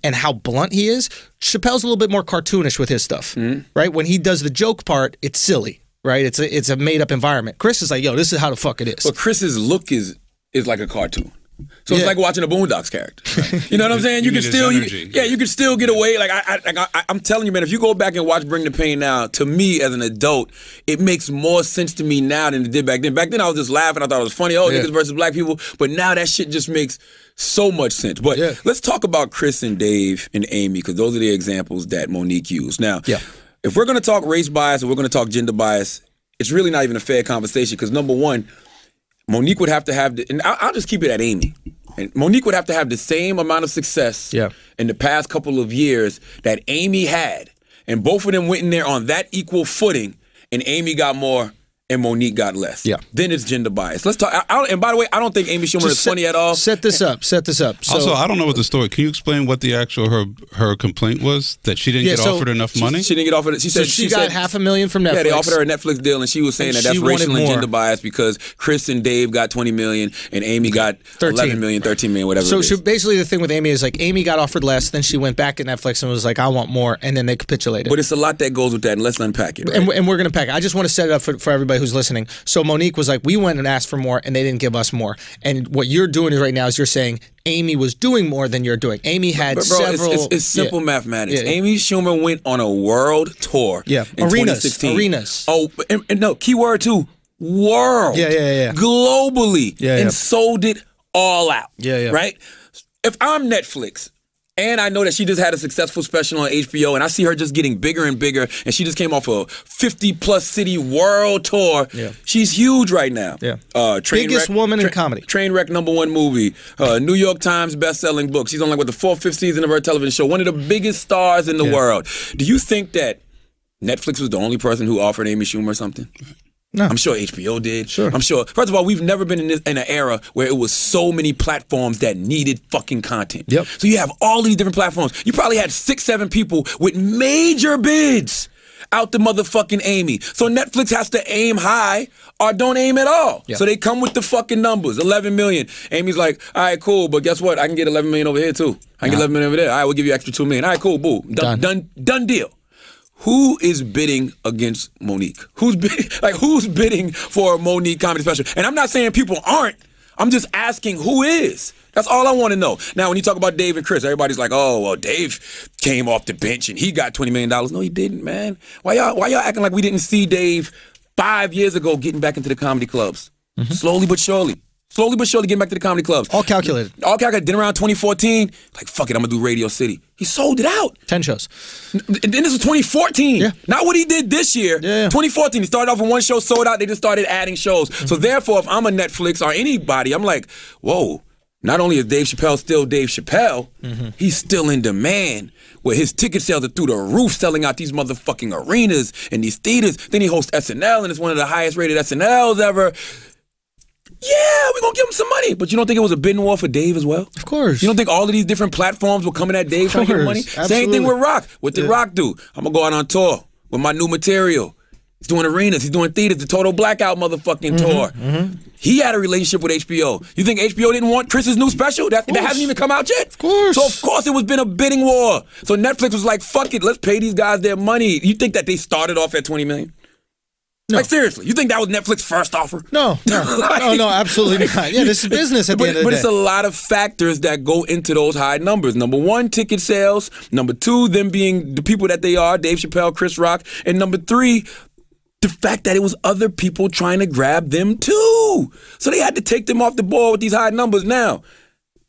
and how blunt he is, Chappelle's a little bit more cartoonish with his stuff, right? When he does the joke part, it's silly, right? It's a made up environment. Chris is like, yo, this is how the fuck it is. But Chris's look is like a cartoon. So it's like watching a Boondocks character. You know what I'm saying? You can still get away. Like I'm telling you, man, if you go back and watch Bring the Pain now, to me as an adult, it makes more sense to me now than it did back then. Back then I was just laughing. I thought it was funny. Oh, niggas versus black people. But now that shit just makes so much sense. But let's talk about Chris and Dave and Amy, because those are the examples that Monique used. Now, if we're going to talk race bias or we're going to talk gender bias, it's really not even a fair conversation because, number one, Monique would have to have, and I'll just keep it at Amy. And Monique would have to have the same amount of success in the past couple of years that Amy had. And both of them went in there on that equal footing, and Amy got more and Monique got less. Yeah. Then it's gender bias. Let's talk. And by the way, I don't think Amy Schumer is funny at all. Set this up. So, also, I don't know what the story. Can you explain what the actual her complaint was? That she didn't get offered enough money. She didn't get offered. She said she got $500,000 from Netflix. Yeah, they offered her a Netflix deal, and she was saying that's racial and gender bias because Chris and Dave got $20 million and Amy got $11 million, $13 million, whatever. So basically, the thing with Amy is like Amy got offered less, then she went back at Netflix and was like, I want more, and then they capitulated. But it's a lot that goes with that, and let's unpack it. Right? And we're gonna pack it. I just want to set it up for everybody who's listening. So Monique was like, we went and asked for more, and they didn't give us more. And what you're doing right now is you're saying Amy was doing more than you're doing. Amy had several. It's simple mathematics. Yeah. Amy Schumer went on a world tour. Yeah, in 2016. Arenas. Oh, and no, keyword too, world. Yeah. Globally. And sold it all out. Yeah. Right? If I'm Netflix, and I know that she just had a successful special on HBO, and I see her just getting bigger and bigger, and she just came off a 50-plus city world tour. Yeah. She's huge right now. Yeah. Trainwreck- woman in comedy. Trainwreck #1 movie. New York Times best-selling book. She's on like the 4th, 5th season of her television show. One of the biggest stars in the world. Do you think that Netflix was the only person who offered Amy Schumer something? No. I'm sure HBO did. Sure. I'm sure. First of all, we've never been in an era where it was so many platforms that needed fucking content. Yep. So you have all these different platforms. You probably had 6, 7 people with major bids out the motherfucking Amy. So Netflix has to aim high or don't aim at all. Yeah. So they come with the fucking numbers, 11 million. Amy's like, all right, cool, but guess what? I can get 11 million over here too. I can get 11 million over there. All right, we'll give you extra 2 million. All right, cool, boo. Done deal. Who is bidding against Monique? Who's bidding for a Monique comedy special? And I'm not saying people aren't. I'm just asking who is. That's all I want to know. Now, when you talk about Dave and Chris, everybody's like, oh, well, Dave came off the bench and he got $20 million. No, he didn't, man. Why y'all acting like we didn't see Dave 5 years ago getting back into the comedy clubs? Slowly but surely. Slowly but surely getting back to the comedy clubs. All calculated. Then around 2014, like, fuck it, I'm going to do Radio City. He sold it out. 10 shows. And then this was 2014. Yeah. Not what he did this year. Yeah. 2014, he started off with one show, sold out. They just started adding shows. So therefore, if I'm a Netflix or anybody, I'm like, whoa, not only is Dave Chappelle still Dave Chappelle, he's still in demand, where his ticket sales are through the roof, selling out these motherfucking arenas and these theaters. Then he hosts SNL, and it's one of the highest rated SNLs ever. Yeah, we're going to give him some money. But you don't think it was a bidding war for Dave as well? Of course. You don't think all of these different platforms were coming at Dave trying to get money? Absolutely. Same thing with Rock. What did Rock do? I'm going to go out on tour with my new material. He's doing arenas. He's doing theaters. The Total Blackout motherfucking tour. He had a relationship with HBO. You think HBO didn't want Chris's new special? That hasn't even come out yet? Of course. So, of course, it was been a bidding war. So Netflix was like, fuck it. Let's pay these guys their money. You think that they started off at $20 million? No. Like, seriously, you think that was Netflix's first offer? No, absolutely not. Yeah, this is business at the end of the But day. it's a lot of factors that go into those high numbers. Number one, ticket sales. Number two, them being the people that they are, Dave Chappelle, Chris Rock. And number three, the fact that it was other people trying to grab them too. So they had to take them off the board with these high numbers. Now,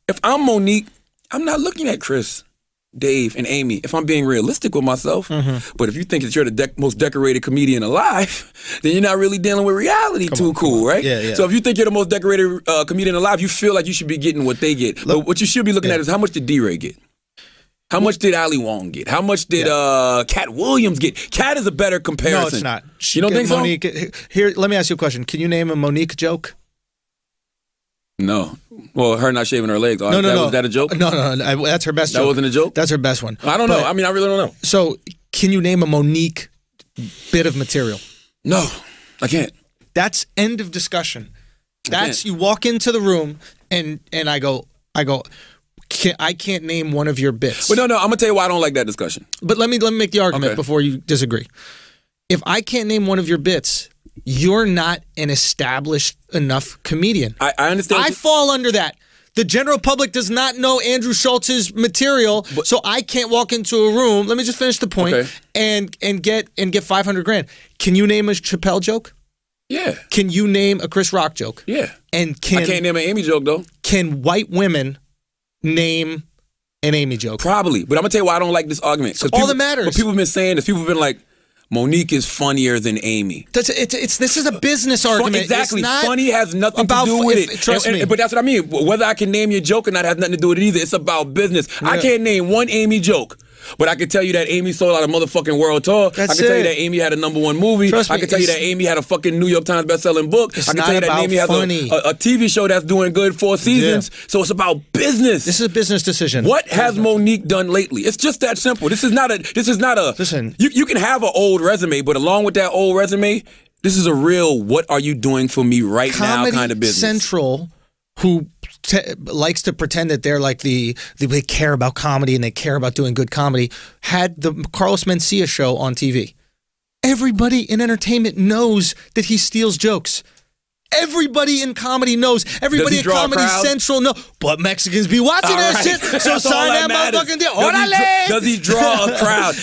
if I'm Monique, I'm not looking at Chris, Dave, and Amy, if I'm being realistic with myself. But if you think that you're the most decorated comedian alive, then you're not really dealing with reality too cool, right? Yeah. So if you think you're the most decorated comedian alive, you feel like you should be getting what they get. But what you should be looking at is how much did D-Ray get? How much did Ali Wong get? How much did Cat Williams get? Cat is a better comparison. No, it's not. You don't think Monique, so? Here, let me ask you a question. Can you name a Monique joke? No. Well, her not shaving her legs. No. Was that a joke? No. That's her best joke. That wasn't a joke? That's her best one. I don't know. I mean, I really don't know. So, can you name a Monique bit of material? No, I can't. That's end of discussion. That's you walk into the room and I go. I can't name one of your bits. But no, I'm gonna tell you why I don't like that discussion. But let me make the argument before you disagree. If I can't name one of your bits, you're not an established enough comedian. I understand. I fall under that. The general public does not know Andrew Schultz's material, so I can't walk into a room. Let me just finish the point and get $500,000. Can you name a Chappelle joke? Yeah. Can you name a Chris Rock joke? Yeah. And I can't name an Amy joke though. Can white women name an Amy joke? Probably, but I'm gonna tell you why I don't like this argument. All that matters. What people have been saying is people have been like, Monique is funnier than Amy. This is a business argument. Exactly. It's not funny has nothing to do with it. Trust me. But that's what I mean. Whether I can name your joke or not has nothing to do with it either. It's about business. Yeah. I can't name one Amy joke. But I can tell you that Amy sold out a motherfucking world tour. I can tell you that Amy had a #1 movie. Trust me, I can tell you that Amy had a fucking New York Times best-selling book. It's I can not tell you that about Amy has funny. a TV show that's doing good 4 seasons. Yeah. So it's about business. This is a business decision. What has Monique done lately? It's just that simple. This is not a. Listen. You can have an old resume, but along with that old resume, this is a real what are you doing for me right now kind of business. Central, who likes to pretend that they're like they care about comedy and they care about doing good comedy, had the Carlos Mencia show on TV. Everybody in entertainment knows that he steals jokes. Everybody in comedy knows. Everybody at Comedy Central knows. But Mexicans be watching that shit, so sign that motherfucking deal. Orale! Does he draw a crowd?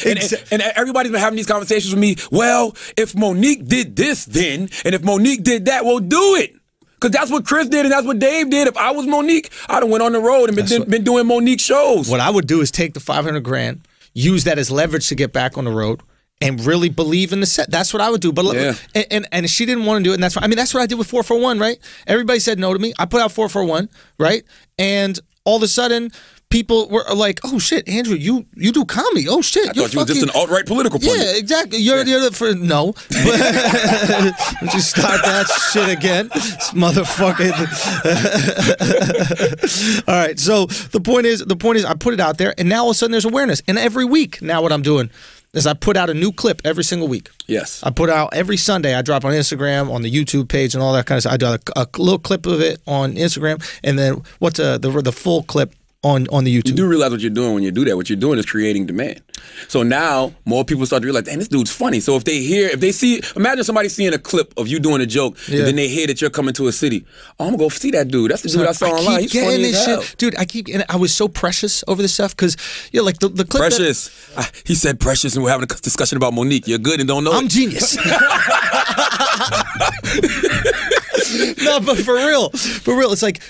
And everybody's been having these conversations with me. Well, if Monique did this then, and if Monique did that, well, do it. Because that's what Chris did and that's what Dave did. If I was Monique, I'd have went on the road and been doing Monique shows. What I would do is take the $500,000, use that as leverage to get back on the road, and really believe in the set. That's what I would do. But and she didn't want to do it, and that's what I did with 441, right? Everybody said no to me. I put out 441, right? And all of a sudden, people were like, "Oh shit, Andrew, you do comedy? Oh shit, I thought you were just an alt-right political pundit." Yeah, exactly. You're for no. Don't you start that shit again, this motherfucker. All right. So the point is, I put it out there, and now all of a sudden there's awareness. And every week now, what I'm doing is I put out a new clip every single week. Yes. I put out every Sunday. I drop on Instagram, on the YouTube page, and all that kind of stuff. I do a little clip of it on Instagram, and then what's the full clip on the YouTube. You do realize what you're doing when you do that. What you're doing is creating demand. So now more people start to realize, damn, this dude's funny. So if they see, imagine somebody seeing a clip of you doing a joke, and then they hear that you're coming to a city. Oh, I'm gonna go see that dude. That's the dude I saw online. He's funny as hell. Dude, I was so precious over this stuff because, like the clip. Precious. He said precious, and we're having a discussion about Monique. You're good and don't know I'm genius. No, but for real, it's like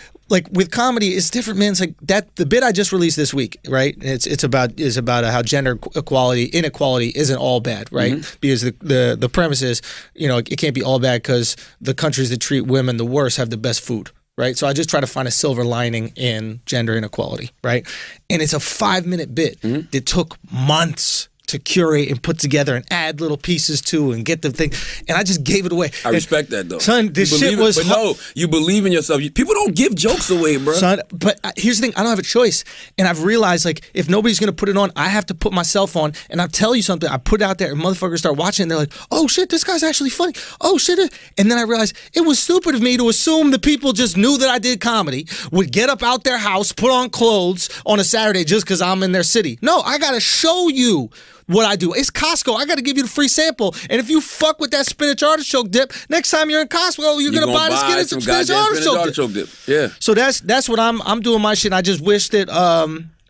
with comedy, it's different, man. It's like that. The bit I just released this week, right? It's about how gender inequality isn't all bad, right? Mm-hmm. Because the premise is, it can't be all bad because the countries that treat women the worst have the best food, right? So I just try to find a silver lining in gender inequality, right? And it's a 5-minute bit that took months to curate and put together and add little pieces to and get the thing. And I just gave it away. I respect that, though. Son, this shit was... But no, you believe in yourself. People don't give jokes away, bro. Son, but here's the thing. I don't have a choice. And I've realized, like, if nobody's going to put it on, I have to put myself on. And I'll tell you something. I put it out there and motherfuckers start watching and they're like, oh, shit, this guy's actually funny. Oh, shit. And then I realized it was stupid of me to assume that people just knew that I did comedy, would get up out their house, put on clothes on a Saturday just because I'm in their city. No, I got to show you what I do. It's Costco. I got to give you the free sample. And if you fuck with that spinach artichoke dip, next time you're in Costco, you're going to buy the spinach artichoke dip. Yeah. So that's what I'm doing my shit. I just wish that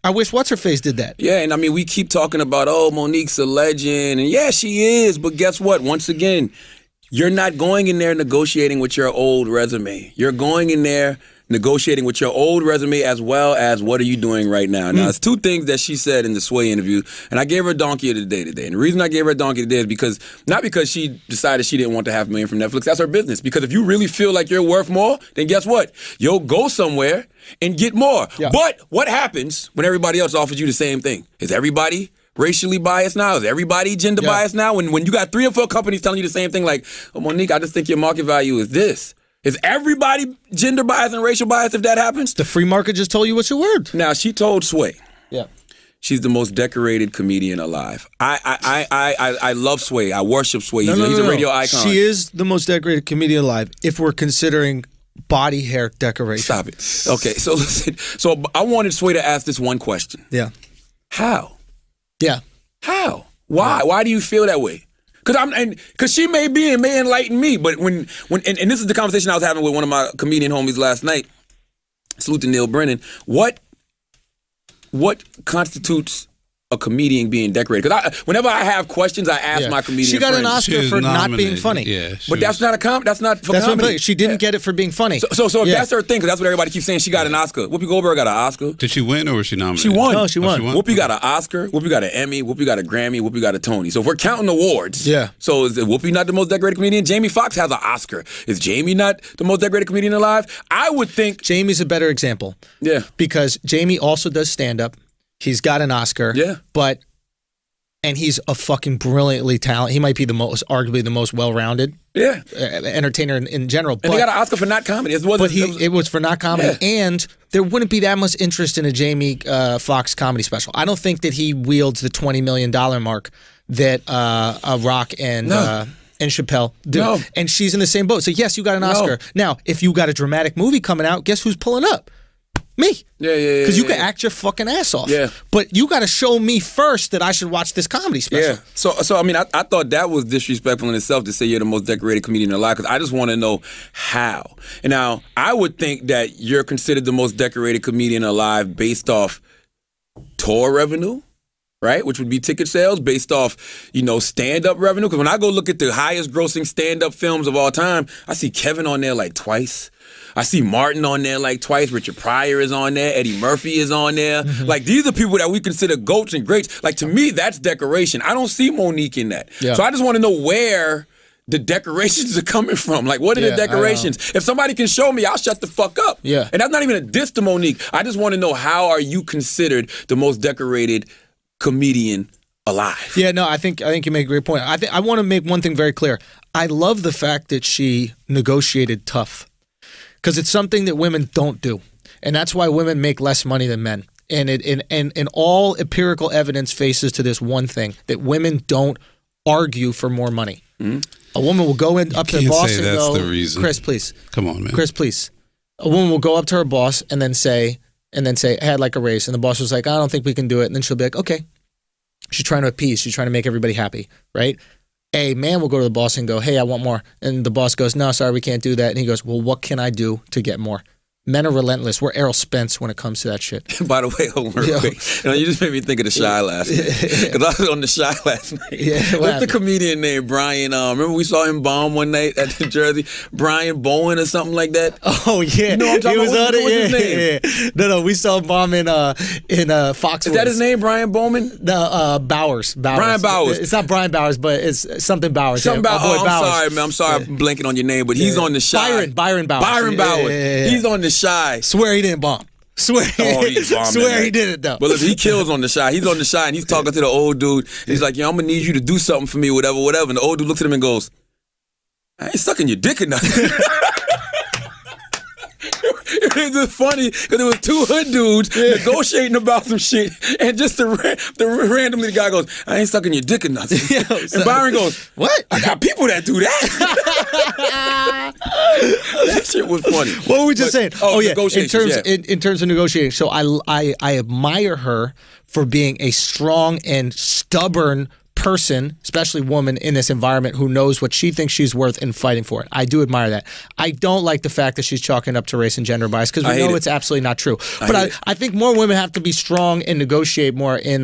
I wish What's-Her-Face did that. Yeah, and I mean, we keep talking about, Monique's a legend. And yeah, she is. But guess what? Once again, you're not going in there negotiating with your old resume. You're going in there negotiating with your old resume as well as what are you doing right now. Now, it's two things that she said in the Sway interview, and I gave her a donkey of the day today. And the reason I gave her a donkey of the day is because, not because she decided she didn't want to have $1 million from Netflix, that's her business. Because if you really feel like you're worth more, then guess what? You'll go somewhere and get more. Yeah. But what happens when everybody else offers you the same thing? Is everybody racially biased now? Is everybody gender biased now? When you got 3 or 4 companies telling you the same thing, like, oh, Monique, I just think your market value is this. Is everybody gender biased and racial biased if that happens? The free market just told you what's your word. Now, she told Sway. Yeah. She's the most decorated comedian alive. I love Sway. I worship Sway. He's a radio icon. She is the most decorated comedian alive if we're considering body hair decoration. Stop it. Okay, so listen. So I wanted Sway to ask this one question. Yeah. How? Yeah. How? Why? Yeah. Why do you feel that way? Because she may be and may enlighten me, but when this is the conversation I was having with one of my comedian homies last night. Salute to Neil Brennan. What constitutes a comedian being decorated? Because whenever I have questions, I ask my comedian She got friends. an Oscar for not being funny. Yeah, but that's not that's not for that's comedy. What she didn't get it for being funny. So if that's her thing, because that's what everybody keeps saying, she got an Oscar. Whoopi Goldberg got an Oscar. Did she win or was she nominated? She won. No, she won. Whoopi got an Oscar. Whoopi got an Emmy. Whoopi got a Grammy. Whoopi got a Tony. So if we're counting awards, so is Whoopi not the most decorated comedian? Jamie Foxx has an Oscar. Is Jamie not the most decorated comedian alive? I would think Jamie's a better example. Yeah. Because Jamie also does stand-up. He's got an Oscar. Yeah. And he's a fucking brilliantly talented. He might be arguably the most well-rounded entertainer in general. And he got an Oscar for not comedy. It was for not comedy. Yeah. And there wouldn't be that much interest in a Jamie Foxx comedy special. I don't think that he wields the $20 million mark that Rock and Chappelle do. No. And she's in the same boat. So yes, you got an Oscar. Now, if you got a dramatic movie coming out, guess who's pulling up? Me. Yeah. Because you can act your fucking ass off. Yeah. But you got to show me first that I should watch this comedy special. Yeah. So I mean, I thought that was disrespectful in itself to say you're the most decorated comedian alive, because I just want to know how. And now, I would think that you're considered the most decorated comedian alive based off tour revenue, right? Which would be ticket sales based off, stand-up revenue. Because when I go look at the highest grossing stand-up films of all time, I see Kevin on there like twice. I see Martin on there like twice. Richard Pryor is on there. Eddie Murphy is on there. Like, these are people that we consider goats and greats. Like, to me, that's decoration. I don't see Monique in that. Yeah. So I just want to know where the decorations are coming from. Like, what are the decorations? If somebody can show me, I'll shut the fuck up. Yeah. And that's not even a diss to Monique. I just want to know, how are you considered the most decorated comedian alive? Yeah, no, I think you make a great point. I want to make one thing very clear. I love the fact that she negotiated tough, because it's something that women don't do, and that's why women make less money than men. And all empirical evidence faces to this one thing, that women don't argue for more money. Mm-hmm. A woman will go up to the boss and go, the reason. Chris, please. Come on, man. Chris, please. A woman will go up to her boss and then say, I had like a raise. And the boss was like, I don't think we can do it. And then she'll be like, okay. She's trying to appease. She's trying to make everybody happy, right? A man will go to the boss and go, hey, I want more. And the boss goes, no, sorry, we can't do that. And he goes, well, what can I do to get more? Men are relentless. We're Errol Spence when it comes to that shit. By the way, hold on real quick. You just made me think of the Shy last night. Because I was on the Shy last night. Yeah, what's the comedian named Brian? Remember we saw him bomb one night at the Jersey? Brian Bowen or something like that? Oh, yeah. You know what I'm talking about? What's his name? Yeah. No, we saw him bomb in Foxwoods. Is that his name, Brian Bowman? No, Bowers. Brian Bowers. It's not Brian Bowers, but it's something Bowers. Something Bowers. Sorry, man. I'm sorry I'm blanking on your name, but he's on the Shy. Byron Bowers. Byron Bowers. Yeah. He's on the Shy. Swear he didn't bomb. Swear he did it though. But listen, he kills on the Shy. He's on the Shy and he's talking to the old dude. He's like, I'm gonna need you to do something for me, whatever. And the old dude looks at him and goes, I ain't sucking your dick or nothing. It's just funny because there was two hood dudes negotiating about some shit, and just randomly the guy goes, I ain't sucking your dick or nothing. And Byron goes, what? I got people that do that. That shit was funny. What were we just saying? In terms of negotiating. So I admire her for being a strong and stubborn person, especially woman in this environment, who knows what she thinks she's worth and fighting for it. I do admire that. I don't like the fact that she's chalking up to race and gender bias, because we know it's absolutely not true. But I think more women have to be strong and negotiate more in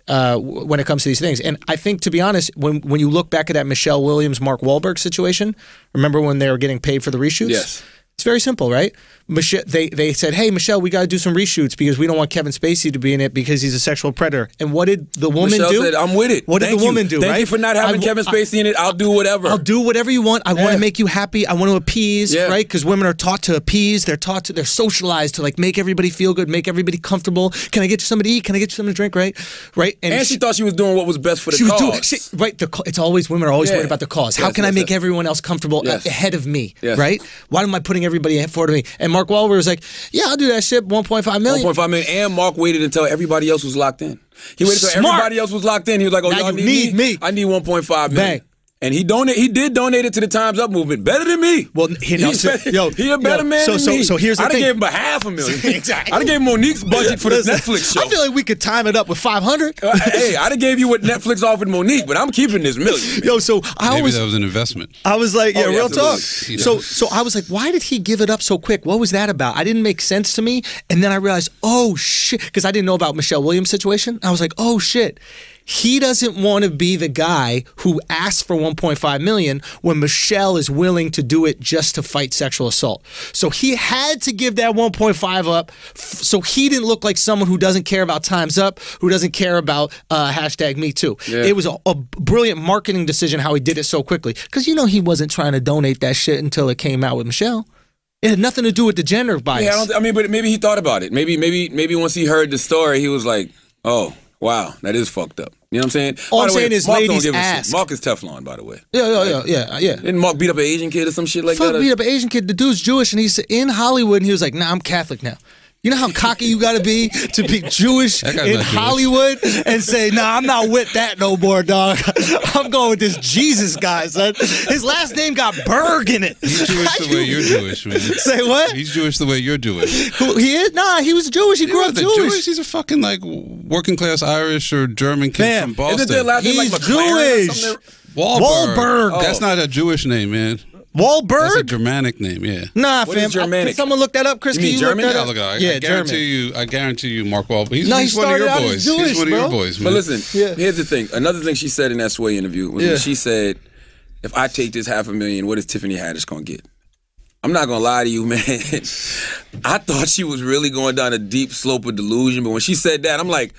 when it comes to these things. And I think, to be honest, when you look back at that Michelle Williams, Mark Wahlberg situation, remember when they were getting paid for the reshoots? Yes. It's very simple, right? They said, hey, Michelle, we got to do some reshoots because we don't want Kevin Spacey to be in it because he's a sexual predator. And what did the woman Michelle do? Said, I'm with it. What did the woman do, right? Thank you for not having Kevin Spacey in it. I'll do whatever. I'll do whatever you want. I want to make you happy. I want to appease, right? Because women are taught to appease. They're socialized to make everybody feel good, make everybody comfortable. Can I get you something to eat? Can I get you something to drink, right? And she thought she was doing what was best for the cause. It's always, women are always worried about the cause. How can I make everyone else comfortable ahead of me, right? Why am I putting everybody ahead of me? And Mark Wahlberg was like, yeah, I'll do that shit, 1.5 million. 1.5 million, and Mark waited until everybody else was locked in. He waited until everybody else was locked in. He was like, y'all need me? I need 1.5 million. Bang. And he did donate it to the Time's Up movement. Better than me. Well, he a better man than me. So here's the thing. I'd have gave him $500,000. Exactly. I'd have gave him Monique's budget for the Netflix show. I feel like we could time it up with 500. Hey, I'd have gave you what Netflix offered Monique, but I'm keeping this million. Maybe that was an investment. I was like, real talk. Yeah. So I was like, why did he give it up so quick? What was that about? I didn't make sense to me. And then I realized, oh shit, because I didn't know about Michelle Williams' situation. I was like, oh shit. He doesn't want to be the guy who asks for 1.5 million when Michelle is willing to do it just to fight sexual assault. So he had to give that 1.5 up so he didn't look like someone who doesn't care about Time's Up, who doesn't care about #MeToo. Yeah. It was a brilliant marketing decision how he did it so quickly. Because he wasn't trying to donate that shit until it came out with Michelle. It had nothing to do with the gender bias. Yeah, but maybe he thought about it. Maybe once he heard the story, he was like, oh, wow, that is fucked up. You know what I'm saying? All I'm saying is Mark ladies ask. Mark is Teflon, by the way. Yeah. Didn't Mark beat up an Asian kid or some shit like that? Beat up an Asian kid. The dude's Jewish, and he's in Hollywood, and he was like, nah, I'm Catholic now. You know how cocky you got to be Jewish in Hollywood and say, nah, I'm not with that no more, dog. I'm going with this Jesus guy, son. His last name got Berg in it. He's Jewish the way you're Jewish, man. Say what? He's Jewish the way you're Jewish. Who, he is? Nah, he was Jewish. He grew up Jewish. He's a fucking working class Irish or German kid from Boston. Isn't their last name He's like McLaren Jewish. Wahlberg. Oh. That's not a Jewish name, man. That's a Wahlberg? Germanic name, yeah. Nah, What fam. is Germanic? Can someone look that up, Chris? You mean Can you German? look that Yeah, up? look, I German. guarantee you, Mark Wahlberg. He's, No, he he's one of started your out as boys. Jewish, he's one of bro. your boys, man. But listen, Yeah. here's the thing. Another thing she said in that Sway interview was Yeah. when she said, if I take this $500,000, what is Tiffany Haddish going to get? I'm not going to lie to you, man. I thought she was really going down a deep slope of delusion, but when she said that, I'm like,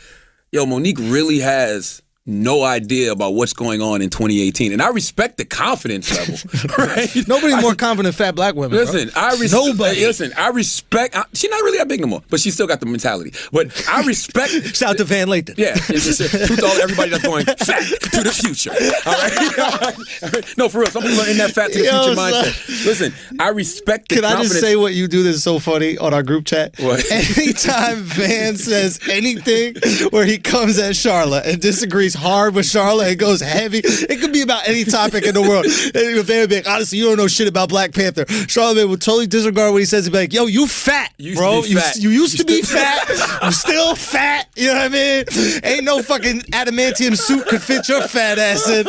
yo, Monique really has no idea about what's going on in 2018. And I respect the confidence level, right? Nobody more confident than fat black women. Listen, bro. Nobody. Nobody. I respect. She's not really that big no more, but she still got the mentality. But I respect. Shout out to Van Lathan. Yeah, it's just truth to all everybody that's going fat to the future. All right? No, for real. Some people are in that fat to the Yo, future son. mindset. Listen, I respect the Can I confidence. just say what you do that's so funny on our group chat? What? Anytime Van says anything where he comes at Charlotte and disagrees hard with Charlotte and goes heavy, it could be about any topic in the world. And Van would be like, honestly, you don't know shit about Black Panther. Charlotte would totally disregard what he says and be like, yo, you fat, You used bro. to be fat. You used to be fat. I'm still fat. You know what I mean? Ain't no fucking adamantium suit could fit your fat ass in.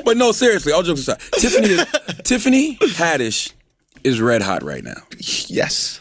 but no, seriously, all jokes aside, Tiffany Haddish is red hot right now. Yes.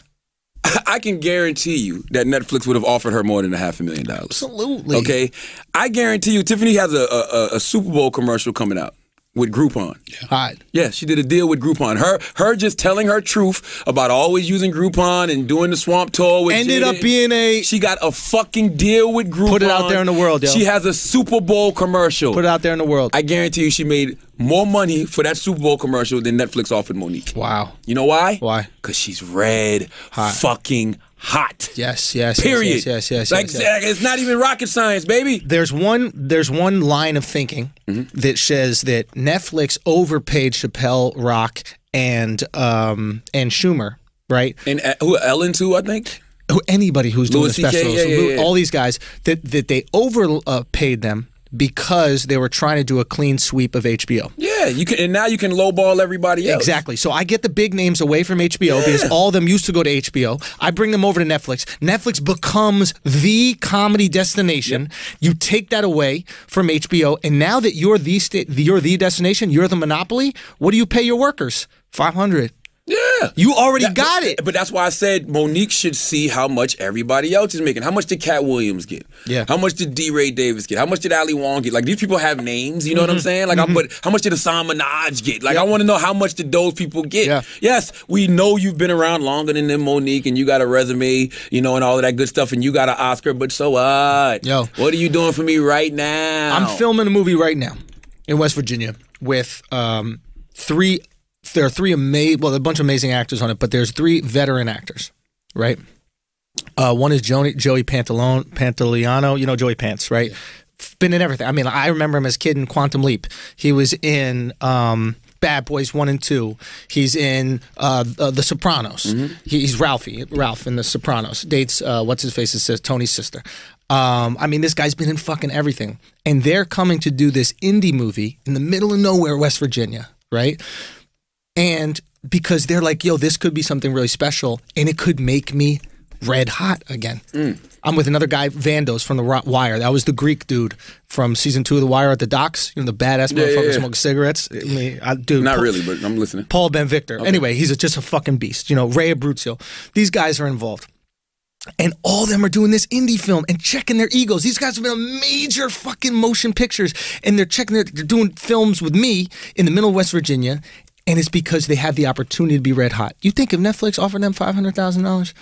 I can guarantee you that Netflix would have offered her more than $500,000. Absolutely. Okay, I guarantee you, Tiffany has a Super Bowl commercial coming out with Groupon. Hot. Yeah, she did a deal with Groupon. Her just telling her truth about always using Groupon and doing the swamp tour with Ended Jaden. up being a... She got a fucking deal with Groupon. Put it out there in the world, yo. She has a Super Bowl commercial. Put it out there in the world. I guarantee you she made more money for that Super Bowl commercial than Netflix offered Monique. Wow. You know why? Why? Because she's red fucking hot. Yes. Period. Yes. Like, it's not even rocket science, baby. There's one line of thinking that says that Netflix overpaid Chappelle, Rock, and Schumer, right? And who Ellen too, I think. Anybody who's doing Louis the specials, CK, yeah. all these guys, that they overpaid them because they were trying to do a clean sweep of HBO. Yeah, you can, and now you can lowball everybody else. Exactly. So I get the big names away from HBO because all of them used to go to HBO. I bring them over to Netflix. Netflix becomes the comedy destination. You take that away from HBO, and now that you're the destination, you're the monopoly. What do you pay your workers? $500. Yeah. You already got it. But that's why I said Monique should see how much everybody else is making. How much did Cat Williams get? Yeah. How much did D. Ray Davis get? How much did Ali Wong get? Like, these people have names, you know what I'm saying? Like, but how much did Hassan Minaj get? Like, I want to know how much did those people get? Yeah. Yes, we know you've been around longer than them, Monique, and you got a resume, you know, and all of that good stuff, and you got an Oscar, but so what? Yo. What are you doing for me right now? I'm filming a movie right now in West Virginia with three. There are three a bunch of amazing actors on it, but there's three veteran actors, right? One is Joey Pantoliano. You know Joey Pants, right? Been in everything. I mean, I remember him as a kid in Quantum Leap. He was in Bad Boys 1 and 2. He's in The Sopranos. He's Ralph in The Sopranos. Dates what's his face? It says Tony's sister. I mean, this guy's been in fucking everything, and they're coming to do this indie movie in the middle of nowhere, West Virginia, right? And because they're like, yo, this could be something really special, and it could make me red hot again. I'm with another guy, Vandos from The Wire. That was the Greek dude from season 2 of The Wire at the docks. You know, the badass motherfucker smoking cigarettes. I mean, dude. Not really, but I'm listening. Paul Ben Victor. Okay. Anyway, he's just a fucking beast. You know, Ray Abruzzo. These guys are involved. And all of them are doing this indie film and checking their egos. These guys have been on major fucking motion pictures, and they're doing films with me in the middle of West Virginia. And it's because they have the opportunity to be red hot. You think if Netflix offered them $500,000,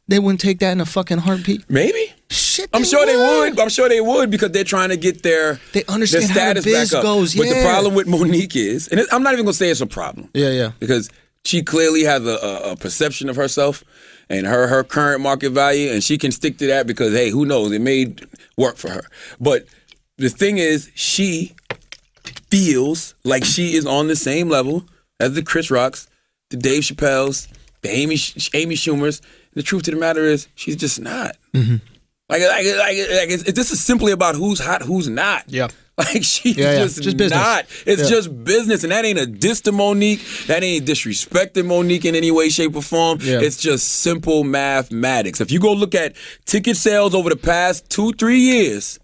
they wouldn't take that in a fucking heartbeat? Maybe. Shit, I'm sure they would. I'm sure they would because they're trying to get their They understand their how the status biz back up. goes, But the yeah. problem with Monique is, and I'm not even gonna say it's a problem. Yeah. Because she clearly has a perception of herself and her current market value, and she can stick to that because hey, who knows? It may work for her. But the thing is, she feels like she is on the same level as the Chris Rocks, the Dave Chappelles, the Amy Schumers. The truth of the matter is, she's just not. Like this is simply about who's hot, who's not. Yeah. Like she's Just business. not. It's just business, and that ain't a diss to Monique. That ain't disrespecting Monique in any way, shape, or form. Yeah. It's just simple mathematics. If you go look at ticket sales over the past 2-3 years,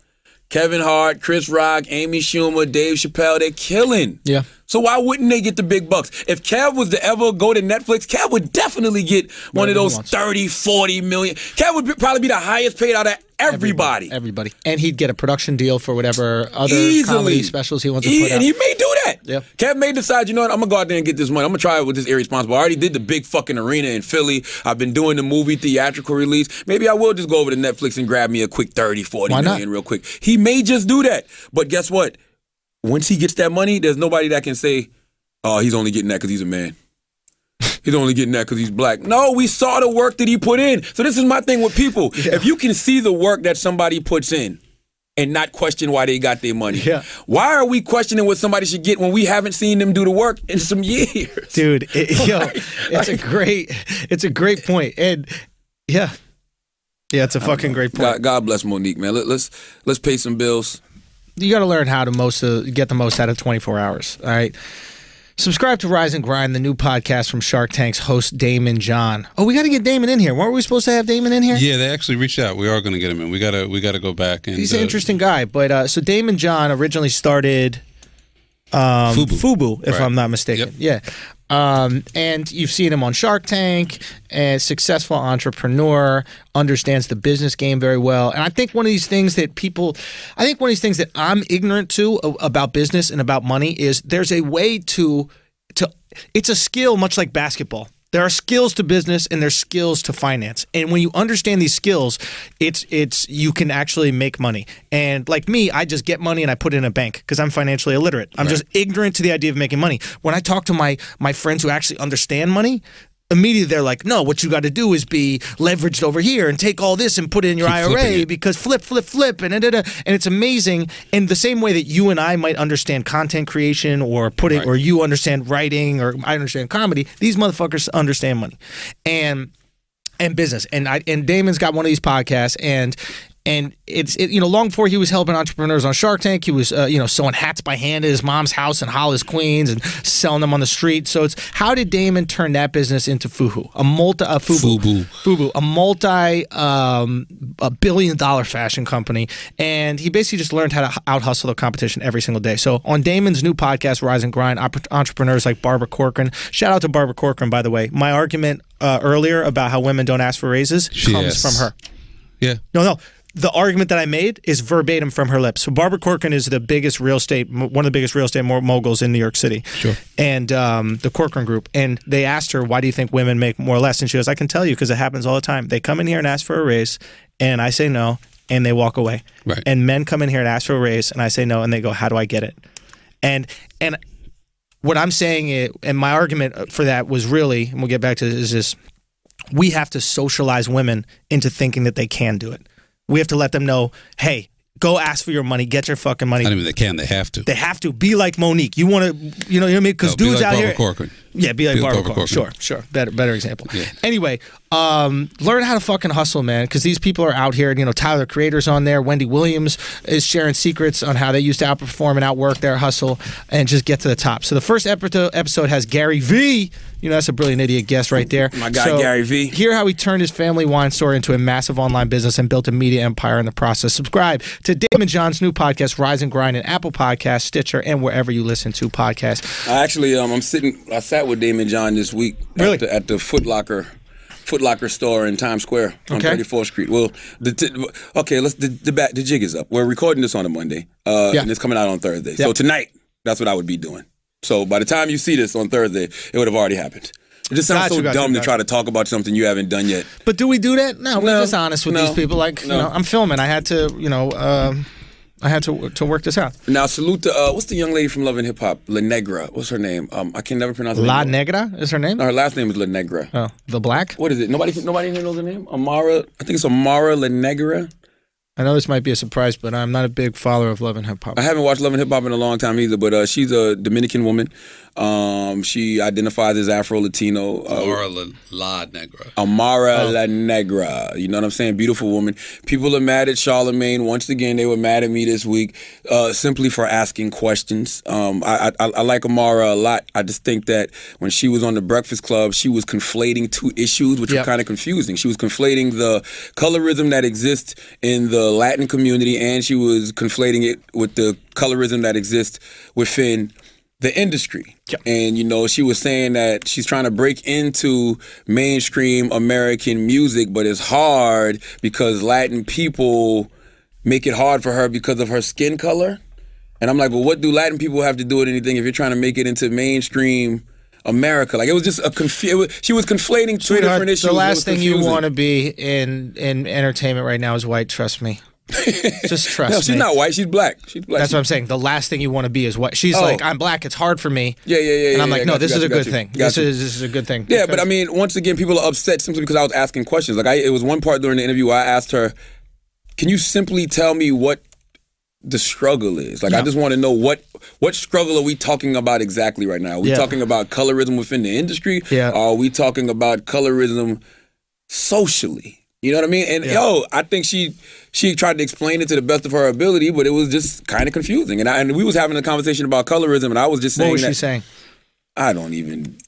Kevin Hart, Chris Rock, Amy Schumer, Dave Chappelle, they're killing. Yeah. So why wouldn't they get the big bucks? If Kev was to ever go to Netflix, Kev would definitely get one of Whatever he those wants. 30, 40 million. Kev would probably be the highest paid out of everybody. Everybody. And he'd get a production deal for whatever other Easily. comedy specials he wants to put out. And he may do that. Yeah. Kev may decide, you know what, I'm going to go out there and get this money. I'm going to try it with this irresponsible. I already did the big fucking arena in Philly. I've been doing the movie theatrical release. Maybe I will just go over to Netflix and grab me a quick 30, 40 Why not? million real quick. He may just do that. But guess what? Once he gets that money, there's nobody that can say, oh, he's only getting that because he's a man. He's only getting that because he's black. No, we saw the work that he put in. So this is my thing with people. Yeah. If you can see the work that somebody puts in and not question why they got their money, Yeah. why are we questioning what somebody should get when we haven't seen them do the work in some years? Dude, it's a great point. And yeah, it's a fucking great point. God bless Monique, man. Let's pay some bills. You got to learn how to get the most out of 24 hours. All right. Subscribe to Rise and Grind, the new podcast from Shark Tank's host Damon John. Oh, we got to get Damon in here. Weren't we supposed to have Damon in here? Yeah, they actually reached out. We are going to get him in. We gotta go back and. He's an interesting guy. But so Damon John originally started Fubu, if Right. I'm not mistaken. Yep. Yeah. And you've seen him on Shark Tank, a successful entrepreneur, understands the business game very well. And I think one of these things that I'm ignorant to about business and about money is there's a way to it's a skill much like basketball. There are skills to business and there's skills to finance. And when you understand these skills, it's you can actually make money. And like me, I just get money and I put it in a bank because I'm financially illiterate. I'm just ignorant to the idea of making money. When I talk to my friends who actually understand money, immediately they're like, no, what you got to do is be leveraged over here and take all this and put it in your Keep flipping IRA it. because flip and and it's amazing. And the same way that you and I might understand content creation or Right. or you understand writing or I understand comedy, these motherfuckers understand money and business. And Damon's got one of these podcasts and it's long before he was helping entrepreneurs on Shark Tank, he was sewing hats by hand at his mom's house in Hollis, Queens, and selling them on the street. So it's how did Damon turn that business into Fubu, a multi-billion-dollar fashion company, and he basically just learned how to out hustle the competition every single day. So on Damon's new podcast, Rise and Grind, entrepreneurs like Barbara Corcoran. Shout out to Barbara Corcoran, by the way. My argument earlier about how women don't ask for raises comes from her. Yeah. No. The argument that I made is verbatim from her lips. So Barbara Corcoran is one of the biggest real estate moguls in New York City. Sure. And the Corcoran Group. And they asked her, why do you think women make more or less? And she goes, I can tell you because it happens all the time. They come in here and ask for a raise, and I say no, and they walk away. Right. And men come in here and ask for a raise, and I say no, and they go, how do I get it? And what I'm saying, and my argument for that was really, and we'll get back to this, is this, we have to socialize women into thinking that they can do it. We have to let them know, hey, go ask for your money, get your fucking money. I don't mean they can. They have to. They have to be like Monique. You want to, you know what I mean? Because No, be dudes like out Barbara here, Corcoran. yeah, be like Barbara Corcoran. Corcoran. Sure. Better example. Yeah. Anyway, learn how to fucking hustle, man, because these people are out here. You know, Tyler the Creator's on there. Wendy Williams is sharing secrets on how they used to outperform and outwork their hustle and just get to the top. So the first episode has Gary V. You know, that's a brilliant idiot guest right there. My guy, Gary V. Hear how he turned his family wine store into a massive online business and built a media empire in the process. Subscribe to Damon John's new podcast, Rise and Grind, and Apple Podcasts, Stitcher, and wherever you listen to podcasts. I actually, I sat with Damon John this week Really? at the Foot Locker store in Times Square on Okay. 34th Street. Well, the jig is up. We're recording this on a Monday, and it's coming out on Thursday. So tonight, that's what I would be doing. So by the time you see this on Thursday, it would have already happened. It just sounds dumb to try to talk about something you haven't done yet. But do we do that? No, we're No. just honest with No. these people. Like, No. you know, I'm filming. I had to, to work this out. Now, salute to, what's the young lady from Love and Hip Hop? La Negra. What's her name? I can never pronounce her La name. Negra is her name? No, her last name is La Negra. Oh, the Black? What is it? Nobody here knows her name? Amara, I think it's Amara La Negra. I know this might be a surprise, but I'm not a big follower of Love and Hip Hop. I haven't watched Love and Hip Hop in a long time either, but she's a Dominican woman. She identifies as Afro-Latino. Laura La Negra. Amara La Negra. You know what I'm saying? Beautiful woman. People are mad at Charlemagne. Once again, they were mad at me this week simply for asking questions. I like Amara a lot. I just think that when she was on the Breakfast Club, she was conflating two issues, which were kind of confusing. She was conflating the colorism that exists in the Latin community, and she was conflating it with the colorism that exists within the industry. And, you know, she was saying that she's trying to break into mainstream American music, but it's hard because Latin people make it hard for her because of her skin color. And I'm like, well, what do Latin people have to do with anything if you're trying to make it into mainstream America? Like, it was just she was conflating two different issues. The last thing you want to be in entertainment right now is white, trust me. Just trust me. No, she's not white. She's black. She's black. That's what I'm saying. The last thing you want to be is white. She's like, I'm black. It's hard for me. Yeah. And I'm like, no, this is a good thing. This is a good thing. Yeah, but I mean, once again, people are upset simply because I was asking questions. Like, it was one part during the interview where I asked her, "Can you simply tell me what the struggle is?" Like, I just want to know what struggle are we talking about exactly right now? Are we talking about colorism within the industry? Yeah. Or are we talking about colorism socially? You know what I mean? And I think she tried to explain it to the best of her ability, but it was just kind of confusing. And we was having a conversation about colorism, and I was just saying, what was she saying? I don't even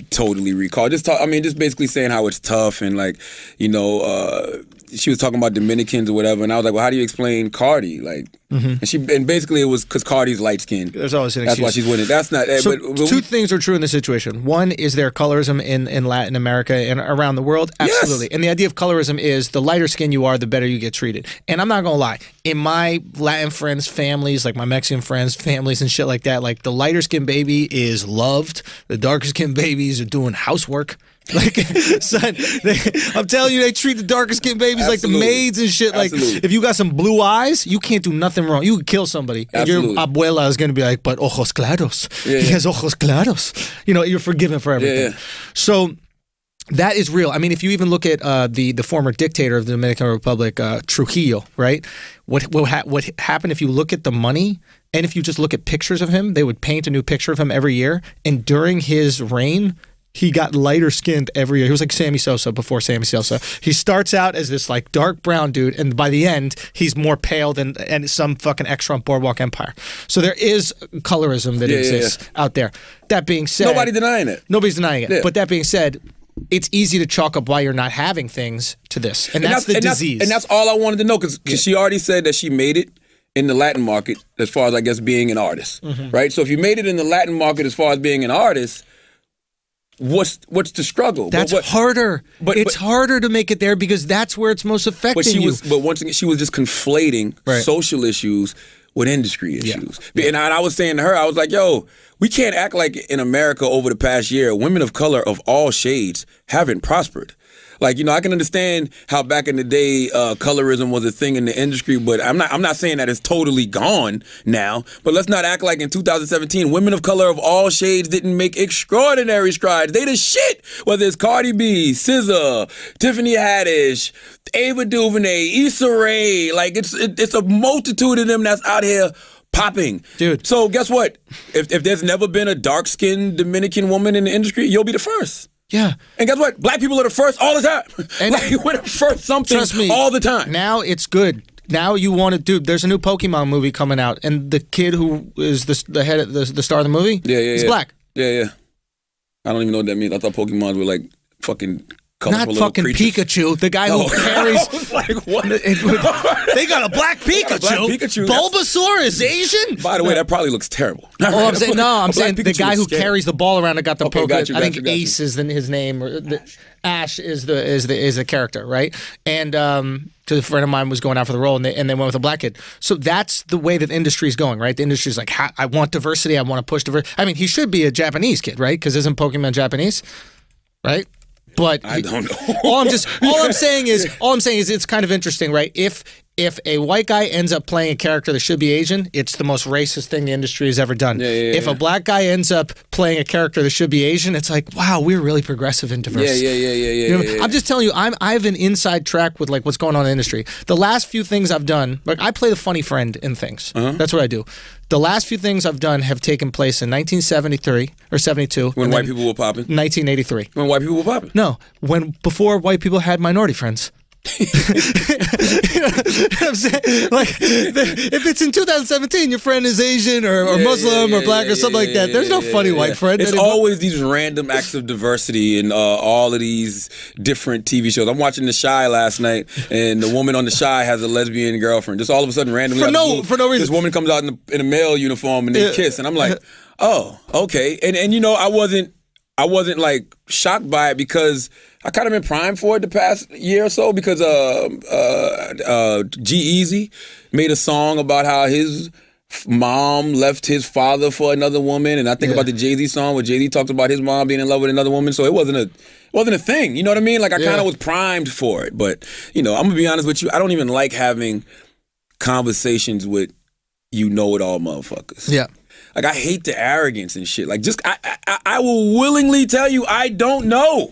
totally recall. Just basically saying how it's tough, and like, you know, she was talking about Dominicans or whatever, and I was like, well, how do you explain Cardi? Like, and basically it was because Cardi's light skinned. There's always an That's excuse. why she's winning. That's not. So two things are true in this situation. One is there colorism in Latin America and around the world. Absolutely. Yes. And the idea of colorism is the lighter skin you are, the better you get treated. And I'm not going to lie. In my Latin friends' families, like my Mexican friends' families and shit like that, like the lighter skin baby is loved. The darker skin babies are doing housework. Like, son, I'm telling you, they treat the darker skinned babies like the maids and shit. Like, if you got some blue eyes, you can't do nothing wrong. You could kill somebody. And your abuela is going to be like, but ojos claros. He has ojos claros. You know, you're forgiven for everything. So that is real. I mean, if you even look at the former dictator of the Dominican Republic, Trujillo, right? What happened if you look at the money and if you just look at pictures of him, they would paint a new picture of him every year. And during his reign, he got lighter skinned every year. He was like Sammy Sosa before Sammy Sosa. He starts out as this like dark brown dude, and by the end, he's more pale than some fucking extra on Boardwalk Empire. So there is colorism that exists out there. That being said, nobody's denying it. Nobody's denying it. But that being said, it's easy to chalk up why you're not having things to this, and that's the disease. And that's all I wanted to know because she already said that she made it in the Latin market as far as I guess being an artist, right? So if you made it in the Latin market as far as being an artist, what's the struggle? That's harder. It's harder to make it there because that's where it's most affecting you. But once again, she was just conflating social issues with industry issues. And I was saying to her, I was like, yo, we can't act like in America over the past year, women of color of all shades haven't prospered. Like, you know, I can understand how back in the day colorism was a thing in the industry, but I'm not saying that it's totally gone now. But let's not act like in 2017 women of color of all shades didn't make extraordinary strides. They the shit. Whether it's Cardi B, SZA, Tiffany Haddish, Ava DuVernay, Issa Rae, like it's a multitude of them that's out here popping. Dude. So guess what? If there's never been a dark-skinned Dominican woman in the industry, you'll be the first. Yeah. And guess what? Black people are the first all the time. And like, we're the first something trust me, all the time. Now it's good. Now you want to do. There's a new Pokemon movie coming out, and the kid who is the head of the star of the movie, he's black. Yeah. I don't even know what that means. I thought Pokemons were like fucking colorful not fucking creatures. Pikachu, the guy who carries. I was like, what? They got a black Pikachu. Bulbasaur is Asian. By the way, that probably looks terrible. Oh, I'm saying I'm saying the guy who carries the ball around and got the Pokemon. I think Ace is his name, or Ash is the character, right? And because a friend of mine was going out for the role, and they went with a black kid. So that's the way that the industry is going, right? The industry is like, I want diversity. I want to push diversity. I mean, he should be a Japanese kid, right? Because isn't Pokemon Japanese, right? But I don't know. all I'm saying is it's kind of interesting, right? If if a white guy ends up playing a character that should be Asian, it's the most racist thing the industry has ever done. If a black guy ends up playing a character that should be Asian, it's like, wow, we're really progressive and diverse. I'm just telling you, I have an inside track with like what's going on in the industry. The last few things I've done, like I play the funny friend in things. That's what I do. The last few things I've done have taken place in 1973 or 72. When white people were popping. 1983. When white people were popping. No, before white people had minority friends. You know what I'm saying? Like, if it's in 2017, your friend is Asian or Muslim or black or something like that, there's no funny white friend. It's always these random acts of diversity in all of these different TV shows. I'm watching The Chi last night, and the woman on The Chi has a lesbian girlfriend. Just all of a sudden, randomly, for no reason, this woman comes out in a male uniform and they kiss, and I'm like, oh, okay. And you know, I wasn't like shocked by it because I kind of been primed for it the past year or so because G-Eazy made a song about how his mom left his father for another woman, and I think about the Jay-Z song where Jay-Z talked about his mom being in love with another woman, so it wasn't a thing, you know what I mean? Like I kind of was primed for it, but you know, I'm gonna be honest with you, I don't even like having conversations with know-it-all motherfuckers. Yeah. Like I hate the arrogance and shit. Like just I will willingly tell you I don't know.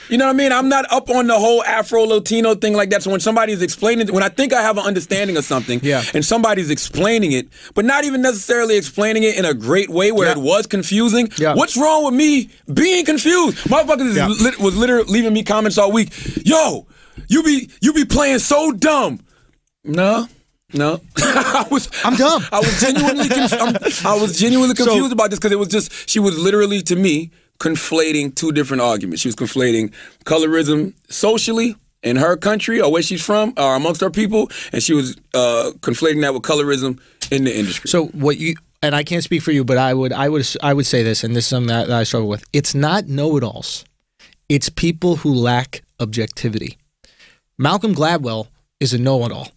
You know what I mean? I'm not up on the whole Afro-Latino thing like that. So when somebody's explaining, when I think I have an understanding of something, and somebody's explaining it, but not even necessarily explaining it in a great way where it was confusing, what's wrong with me being confused? Motherfuckers was literally leaving me comments all week. Yo, you be playing so dumb. No. I'm dumb. I was genuinely confused about this because it was just, she was literally, to me, conflating two different arguments. She was conflating colorism socially in her country or where she's from or amongst her people, and she was conflating that with colorism in the industry. So what you, and I can't speak for you, but I would say this, and this is something that I struggle with. It's not know-it-alls. It's people who lack objectivity. Malcolm Gladwell is a know-it-all.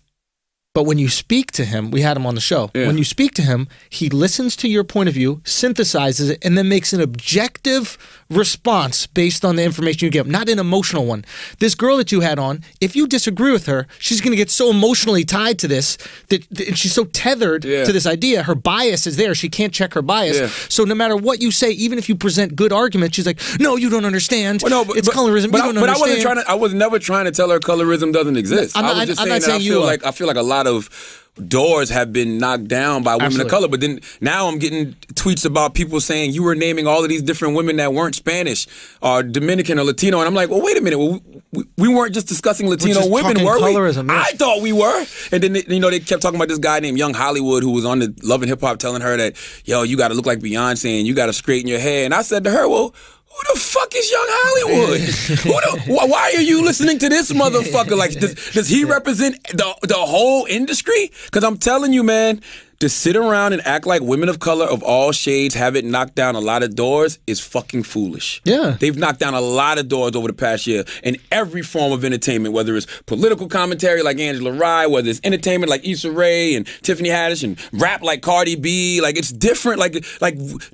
But when you speak to him, we had him on the show. Yeah. When you speak to him, he listens to your point of view, synthesizes it, and then makes an objective response based on the information you give him, not an emotional one. This girl that you had on, if you disagree with her, she's going to get so emotionally tied to this that she's so tethered to this idea. Her bias is there. She can't check her bias. Yeah. So no matter what you say, even if you present good arguments, she's like, no, you don't understand. Well, no, it's colorism. You don't understand. I was never trying to tell her colorism doesn't exist. I was just saying that I feel like a lot of doors have been knocked down by women of color, but then now I'm getting tweets about people saying you were naming all of these different women that weren't Spanish or Dominican or Latino, and I'm like, well, wait a minute, we weren't just discussing Latino women, were we? Colorism, I thought we were. And then they kept talking about this guy named Young Hollywood who was on the Love and Hip Hop telling her that, yo, you got to look like Beyonce and you got to straighten your hair, and I said to her, well, who the fuck is Young Hollywood? Why are you listening to this motherfucker? Like, does he represent the whole industry? Because I'm telling you, man, to sit around and act like women of color of all shades haven't knocked down a lot of doors is fucking foolish. Yeah. They've knocked down a lot of doors over the past year in every form of entertainment, whether it's political commentary like Angela Rye, whether it's entertainment like Issa Rae and Tiffany Haddish, and rap like Cardi B. Like, it's different. Like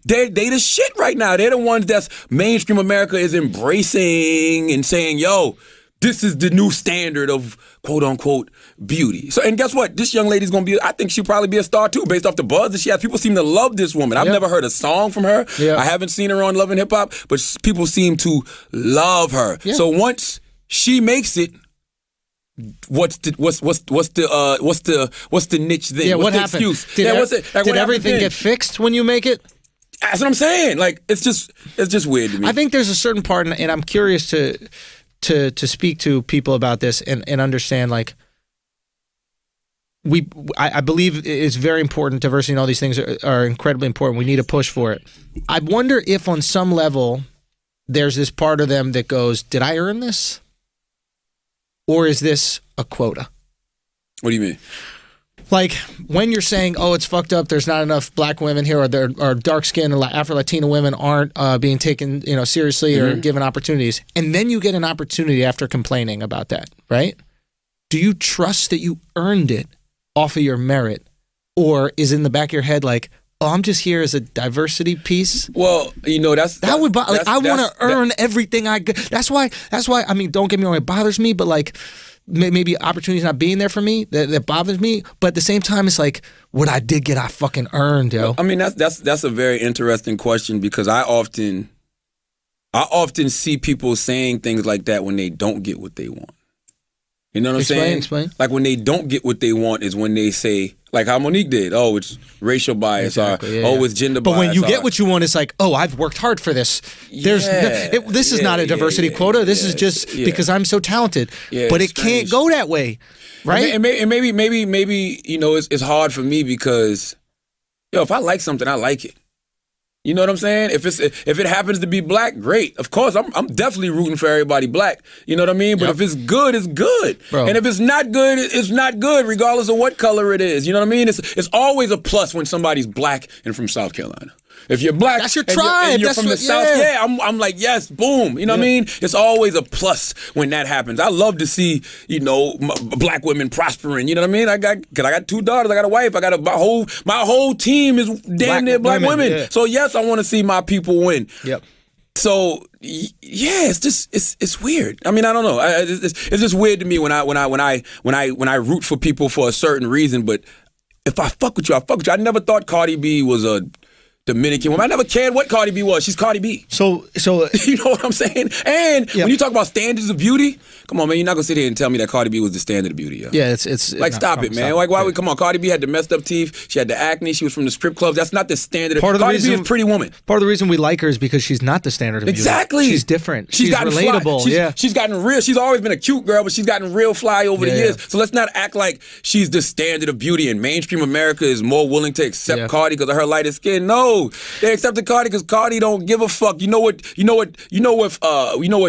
they the shit right now. They're the ones that's mainstream America is embracing and saying, yo, this is the new standard of quote unquote beauty. So, and guess what? This young lady's gonna be, I think she'll probably be a star too, based off the buzz that she has. People seem to love this woman. I've never heard a song from her. I haven't seen her on Love and Hip Hop, but people seem to love her. So once she makes it, what's the niche then? Yeah, what's what the happened? Excuse? Did everything get fixed when you make it? That's what I'm saying. Like, it's just weird to me. I think there's a certain part, and I'm curious to speak to people about this and understand, like, I believe it's very important. Diversity and all these things are incredibly important. We need to push for it. I wonder if on some level there's this part of them that goes, did I earn this? Or is this a quota? What do you mean? Like, when you're saying, oh, it's fucked up, there's not enough black women here, or there are dark-skinned Afro-Latino women aren't being taken seriously or given opportunities, and then you get an opportunity after complaining about that, right? Do you trust that you earned it off of your merit, or is in the back of your head like, oh, I'm just here as a diversity piece? Well, I want to earn everything I get. That's why, I mean, don't get me wrong, it bothers me, but like, maybe opportunities not being there for me that bothers me. But at the same time, it's like what I did get, I fucking earned, yo. I mean, that's a very interesting question because I often see people saying things like that when they don't get what they want. You know what I'm saying? Explain. Like when they don't get what they want is when they say, like how Monique did, oh, it's racial bias, Exactly, or it's gender bias. But when you get what you want, it's like, oh, I've worked hard for this. This is not a diversity quota. This is just because I'm so talented. Yeah, but it's it can't strange. go that way, right? And maybe you know it's hard for me because if I like something, I like it. You know what I'm saying? If it happens to be black, great. Of course, I'm definitely rooting for everybody black. You know what I mean? But if it's good, it's good. Bro. And if it's not good, it's not good, regardless of what color it is. You know what I mean? It's always a plus when somebody's black and from South Carolina. If you're black, That's your and tribe. you're That's from the what- South, yeah. I'm like, yes, boom. You know what I mean? It's always a plus when that happens. I love to see, black women prospering. You know what I mean? I got 2 daughters. I got a wife. I got my whole team is damn near black women. Yeah. So yes, I want to see my people win. Yep. So yeah, it's just it's weird. I mean, I don't know. It's just weird to me when I root for people for a certain reason. But if I fuck with you, I fuck with you. I never thought Cardi B was a Dominican woman. I never cared what Cardi B was. She's Cardi B. So You know what I'm saying? And when you talk about standards of beauty, come on, man, you're not gonna sit here and tell me that Cardi B was the standard of beauty, yo. yeah, it's Like, stop it, man. Like, why would come on? Cardi B had the messed up teeth. She had the acne. She was from the strip clubs. That's not the standard. Part of the Cardi B reason- is Pretty Woman. Part of the reason we like her is because she's not the standard of beauty. Exactly. She's different. She's gotten relatable. Fly. She's gotten real. She's always been a cute girl, but she's gotten real fly over the Yeah, years. yeah. So let's not act like she's the standard of beauty and mainstream America is more willing to accept Yeah. Cardi because of her lighter skin. No, they accepted Cardi because Cardi don't give a fuck. You know what's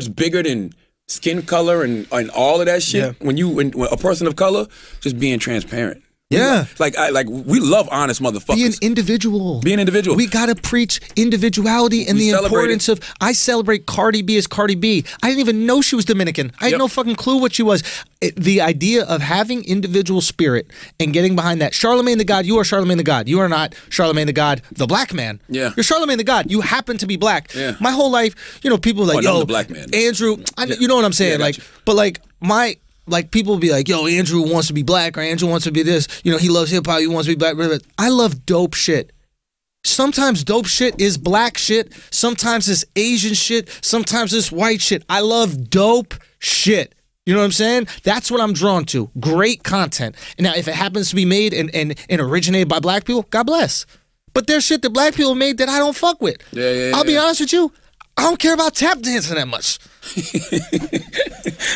bigger than skin color and all of that shit? Yeah. When a person of color, just being transparent. Yeah. We love honest motherfuckers. Be an individual. Be an individual. We gotta preach individuality and We the celebrate importance of. I celebrate Cardi B as Cardi B. I didn't even know she was Dominican. I had Yep. no fucking clue what she was. The idea of having individual spirit and getting behind that. Charlemagne the God, you are Charlemagne the God. You are not Charlemagne the God, the black man. Yeah. You're Charlemagne the God. You happen to be black. Yeah. My whole life, people are like, Oh, no, I'm yo, the black man. Andrew. You know what I'm saying? Yeah, I got you. But people will be like, yo, Andrew wants to be black or Andrew wants to be this. He loves hip hop. He wants to be black. I love dope shit. Sometimes dope shit is black shit. Sometimes it's Asian shit. Sometimes it's white shit. I love dope shit. You know what I'm saying? That's what I'm drawn to. Great content. And now, if it happens to be made and originated by black people, God bless. But there's shit that black people made that I don't fuck with. I'll be honest with you. I don't care about tap dancing that much.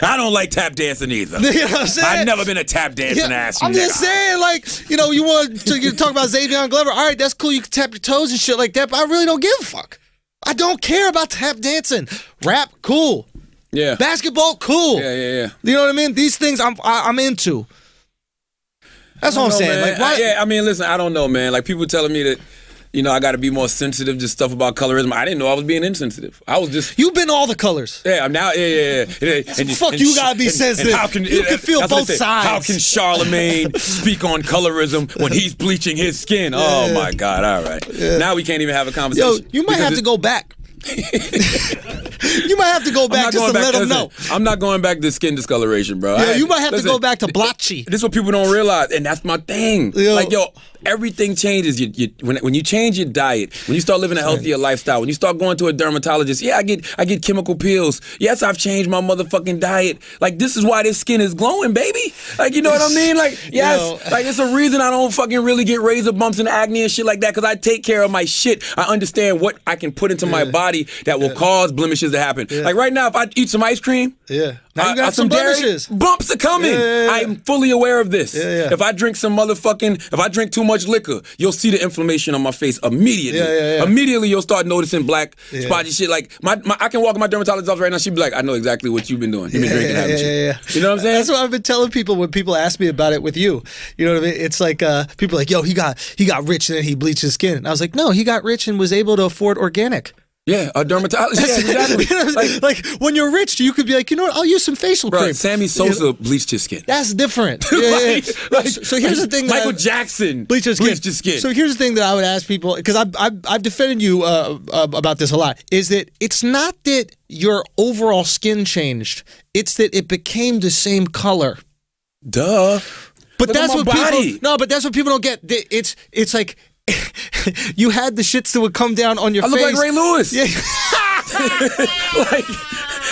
I don't like tap dancing either. You know what I'm saying? I've never been a tap dancing ass. I'm just saying, you want to talk about Xavier Glover. All right, that's cool. You can tap your toes and shit like that, but I really don't give a fuck. I don't care about tap dancing. Rap, cool. Yeah. Basketball, cool. Yeah. You know what I mean? These things I'm into. That's all I'm saying. Man. Like, why? I mean, listen, I don't know, man. Like, people telling me that, I got to be more sensitive to stuff about colorism. I didn't know I was being insensitive. I was just... You've been all the colors. Yeah, I'm now... Yeah. Fuck, you gotta be sensitive. You can feel that's what both they say. sides. How can Charlemagne speak on colorism when he's bleaching his skin? Oh, my God. All right. Now we can't even have a conversation. Yo, you might have to go back. You might have to go back just to let them know. I'm not going back to skin discoloration, bro. Yeah, you might have to go back to blotchy. This is what people don't realize, and that's my thing. Everything changes. When you change your diet, when you start living a healthier lifestyle, when you start going to a dermatologist, I get chemical peels. Yes, I've changed my motherfucking diet. Like, this is why this skin is glowing, baby. Like, you know what I mean? Like, yes, like it's a reason I don't fucking really get razor bumps and acne and shit like that, because I take care of my shit. I understand what I can put into my body that will cause blemishes to happen. Like right now, if I eat some ice cream, now you got some dairy, blemishes. bumps are coming. I'm fully aware of this. If I drink if I drink too much liquor, you'll see the inflammation on my face immediately. Immediately you'll start noticing black spotty shit. Like I can walk in my dermatologist's office right now, she'd be like, I know exactly what you've been doing. You've been drinking, haven't you? You know what I'm saying? That's what I've been telling people when people ask me about it with you. You know what I mean? It's like people are like, yo, he got rich and then he bleached his skin. And I was like, no, he got rich and was able to afford organic. Yeah, a dermatologist. Yeah, exactly. like when you're rich, you could be like, you know what? I'll use some facial Bro, cream. Sammy Sosa bleached his skin. That's different. Yeah. So here's the thing. Michael Jackson bleached his skin. So here's the thing that I would ask people, because I've defended you about this a lot, is that it's not that your overall skin changed. It's that it became the same color. Duh. But Look that's at what my body. people. No, but that's what people don't get. It's like you had the shits that would come down on your I face. look like Ray Lewis. Yeah.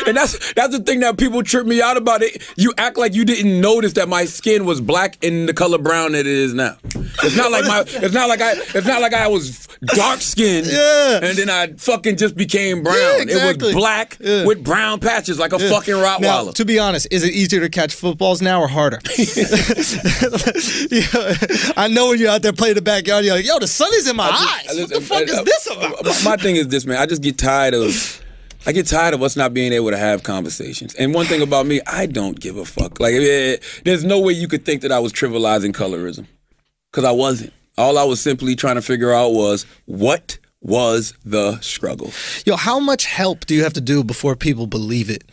And that's the thing that people trip me out about it. You act like you didn't notice that my skin was black in the color brown that it is now. It's not like I was dark skinned and then I fucking just became brown. Yeah, exactly. It was black with brown patches like a fucking Rottweiler. Now, to be honest, is it easier to catch footballs now or harder? I know when you're out there playing the backyard, you're like, yo, the sun is in my eyes. What the fuck is this about? My thing is this, man. I just get tired of us not being able to have conversations. And one thing about me, I don't give a fuck. Like, there's no way you could think that I was trivializing colorism. Because I wasn't. All I was simply trying to figure out was, what was the struggle? Yo, how much help do you have to do before people believe it?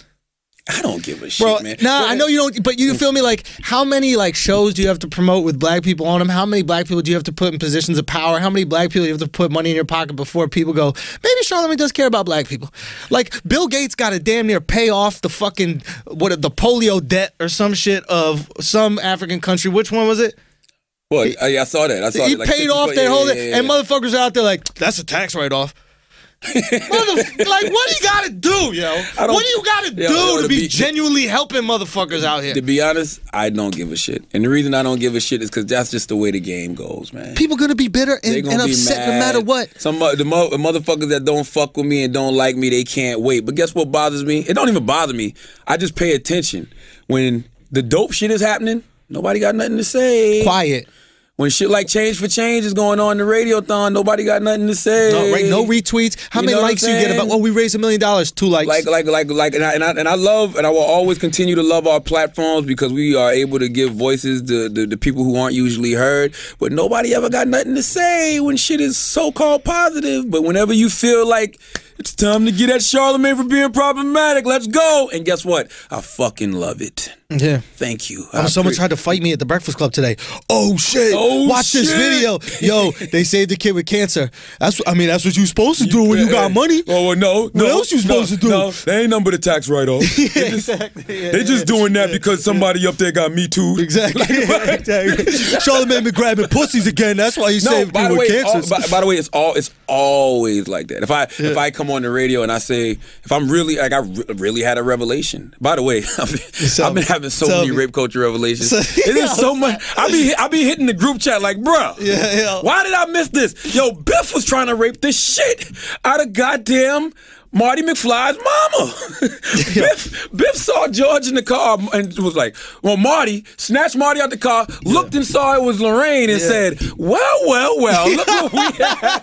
I don't give a shit, Bro, man. nah, I know you don't, but you feel me? Like, how many like shows do you have to promote with black people on them? How many black people do you have to put in positions of power? How many black people do you have to put money in your pocket before people go, maybe Charlamagne does care about black people? Like, Bill Gates got to damn near pay off the fucking, the polio debt or some shit of some African country. Which one was it? Well, I saw that. He paid off that whole thing, and motherfuckers are out there like, that's a tax write-off. Like, what do you gotta do, yo? What do you gotta do to be genuinely helping motherfuckers out here? To be honest, I don't give a shit. And the reason I don't give a shit is because that's just the way the game goes, man. People gonna be bitter and upset no matter what. Some the motherfuckers that don't fuck with me and don't like me, they can't wait. But guess what bothers me? It don't even bother me. I just pay attention. When the dope shit is happening, nobody got nothing to say. Quiet. When shit like Change for Change is going on in the Radiothon, nobody got nothing to say. No, right? No retweets. How many likes you get about? Well, we raised $1 million. 2 likes. And I love, and I will always continue to love our platforms because we are able to give voices to the people who aren't usually heard. But nobody ever got nothing to say when shit is so-called positive. But whenever you feel like it's time to get at Charlamagne for being problematic, let's go. And guess what? I fucking love it. Yeah. Thank you. Someone tried to fight me at the Breakfast Club today. Oh shit! Watch this video. Yo, they saved the kid with cancer. That's what you're supposed to do when you got money. Oh no! What else you supposed to do? No, they ain't nothing but a tax write-off. They just doing that because somebody up there got Me Too. Exactly. Charlamagne been grabbing pussies again. That's why you saved people with cancer. By the way, it's always like that. If I come on the radio and I say, if I'm really like I really had a revelation. By the way, I've been having so many rape culture revelations. It is so much. I be hitting the group chat like, bro, why did I miss this? Yo, Biff was trying to rape the shit out of goddamn Marty McFly's mama. Biff saw George in the car and was like, well, Marty, snatched Marty out the car, looked and saw it was Lorraine and said, well, look what we have.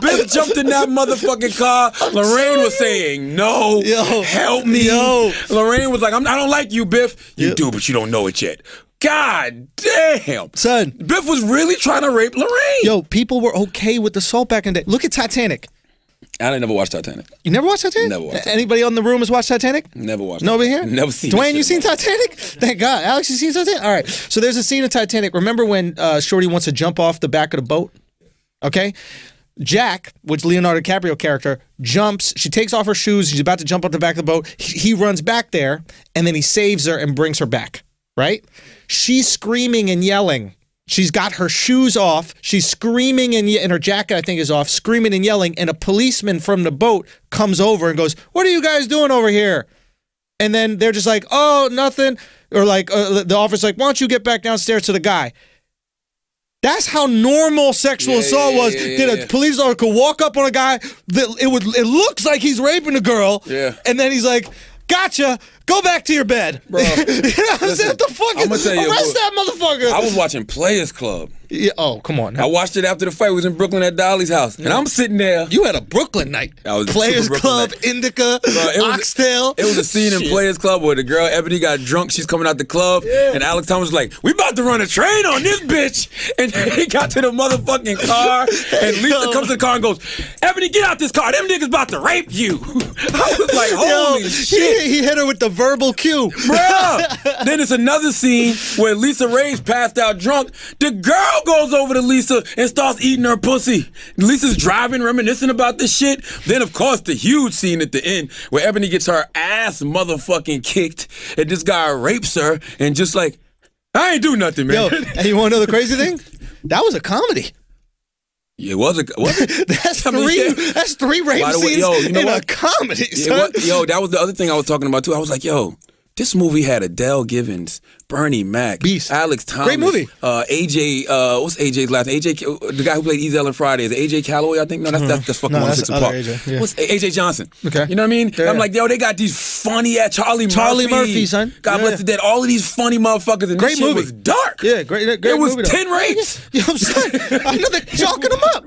Biff jumped in that motherfucking car. Lorraine was saying, no, help me. Lorraine was like, I don't like you, Biff. You do, but you don't know it yet. God damn. Son. Biff was really trying to rape Lorraine. Yo, people were okay with the salt back in the day. Look at Titanic. I didn't never watch Titanic. You never watched Titanic? Never watched Titanic. Anybody on the room has watched Titanic? Never watched Nobody Titanic. here? Never seen Dwayne, you shit, seen Titanic? Thank God. Alex, you seen Titanic? All right. So there's a scene in Titanic. Remember when Shorty wants to jump off the back of the boat? Okay? Jack, which Leonardo DiCaprio character, jumps. She takes off her shoes. She's about to jump off the back of the boat. He runs back there, and then he saves her and brings her back. Right? She's screaming and yelling. She's got her shoes off. She's screaming and her jacket, I think, is off, screaming and yelling. And a policeman from the boat comes over and goes, "What are you guys doing over here?" And then they're just like, "Oh, nothing." Or like the officer's like, "Why don't you get back downstairs to the guy?" That's how normal sexual assault was. That a police officer could walk up on a guy. It looks like he's raping a girl. Yeah. And then he's like, gotcha. Go back to your bed. Bro, You know what I'm saying? What the fuck? I'ma tell you, Arrest that motherfucker. I was watching Players Club. Yeah, oh, come on. I watched it after the fight. We was in Brooklyn at Dolly's house. And I'm sitting there. You had a Brooklyn night. I was a Players super Brooklyn Club, night. Indica, it was- Oxtail. It was a scene in Shit. Players Club where the girl Ebony got drunk. She's coming out the club, and Alex Thomas was like, "We about to run a train on this bitch." And he got to the motherfucking car, and Lisa comes to the car and goes, "Ebony, get out this car. Them niggas about to rape you." I was like, "Holy shit!" He hit her with the verbal cue. Bruh. Then it's another scene where Lisa Ray's passed out drunk. The girl goes over to Lisa and starts eating her pussy. Lisa's driving, reminiscing about this shit. Then, of course, the huge scene at the end where Ebony gets her ass motherfucking kicked and this guy rapes her and just like, I ain't do nothing, man. Yo, and you want to know the crazy thing? That was a comedy. Yeah, was it? That's I mean, three. yeah. That's 3 rape By the way, scenes yo, you know in what? a comedy. Yeah, Son. yo, that was the other thing I was talking about too. I was like, yo, this movie had Adele Givens, Bernie Mac, Beast. Alex Thomas, Great movie. AJ. What's AJ's last name? AJ, the guy who played Ezel on Friday, is it AJ Calloway? I think no, that's fucking No, one that's six the other apart. AJ, yeah. What's AJ Johnson? Okay. You know what I mean? Yeah. I'm like, yo, they got these funny ass Charlie Murphy, son. God Yeah. bless the dead. All of these funny motherfuckers, and Great this shit movie. was dark. Yeah, great It was movie, though. 10 rapes. You know what I'm saying? I know they're chalking them up.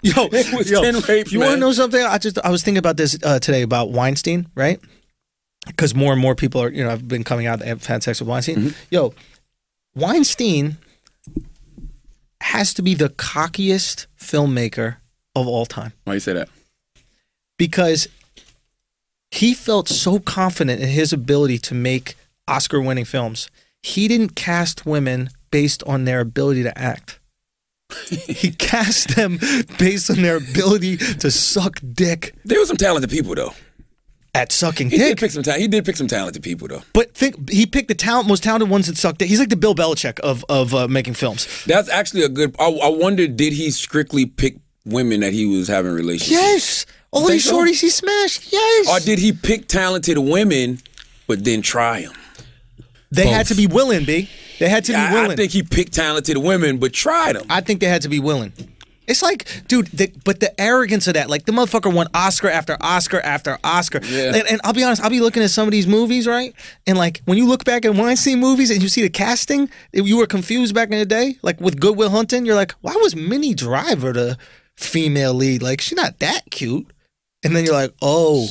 Yo, It was yo, 10 rapes, you want to man. know something? I was thinking about this today about Weinstein, right? Because more and more people are, have been coming out and have had sex with Weinstein. Mm-hmm. Yo, Weinstein has to be the cockiest filmmaker of all time Why you say that? because he felt so confident in his ability to make Oscar-winning films. He didn't cast women based on their ability to act. He cast them based on their ability to suck dick There were some talented people though. at sucking He did dick. pick some talent. He did pick some talented people though. But he picked the most talented ones that suck dick. He's like the Bill Belichick of making films. That's actually a good. I wonder, did he strictly pick women that he was having relationships? Yes. All Think these so? shorties he smashed. Yes. Or did he pick talented women, but then try them? They had Both. to be willing, B. They had to be willing. I think he picked talented women, but tried them. I think they had to be willing. It's like, dude, but the arrogance of that, like the motherfucker won Oscar after Oscar after Oscar. Yeah. And I'll be honest, I'll be looking at some of these movies, right? And like when you look back at Weinstein movies and you see the casting, if you were confused back in the day, like with Good Will Hunting, you're like, why was Minnie Driver the female lead? Like she's not that cute. And then you're like, oh,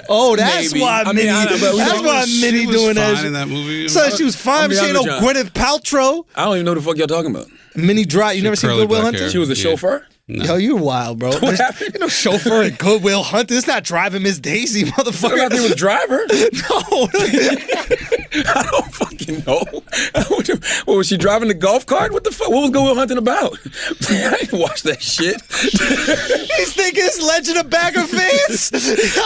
oh, that's Maybe. why I mean, Minnie. but we That's don't- why She Minnie was doing fine that. in that movie. So she was fine, I'll but be she ain't no honest, John. Gwyneth Paltrow. I don't even know the fuck y'all talking about. Minnie Driver. You never seen curly Good Will black Hunting? hair. She was a Yeah. chauffeur. Yo, you're wild, bro. There's happened? no chauffeur in Good Will Hunting. It's not driving Miss Daisy, I thought he motherfucker. was a driver. No. I don't fucking know. What was she driving the golf cart? What the fuck? What was Good Will Hunting about? I didn't watch that shit. He's thinking it's Legend of Bagger Fans.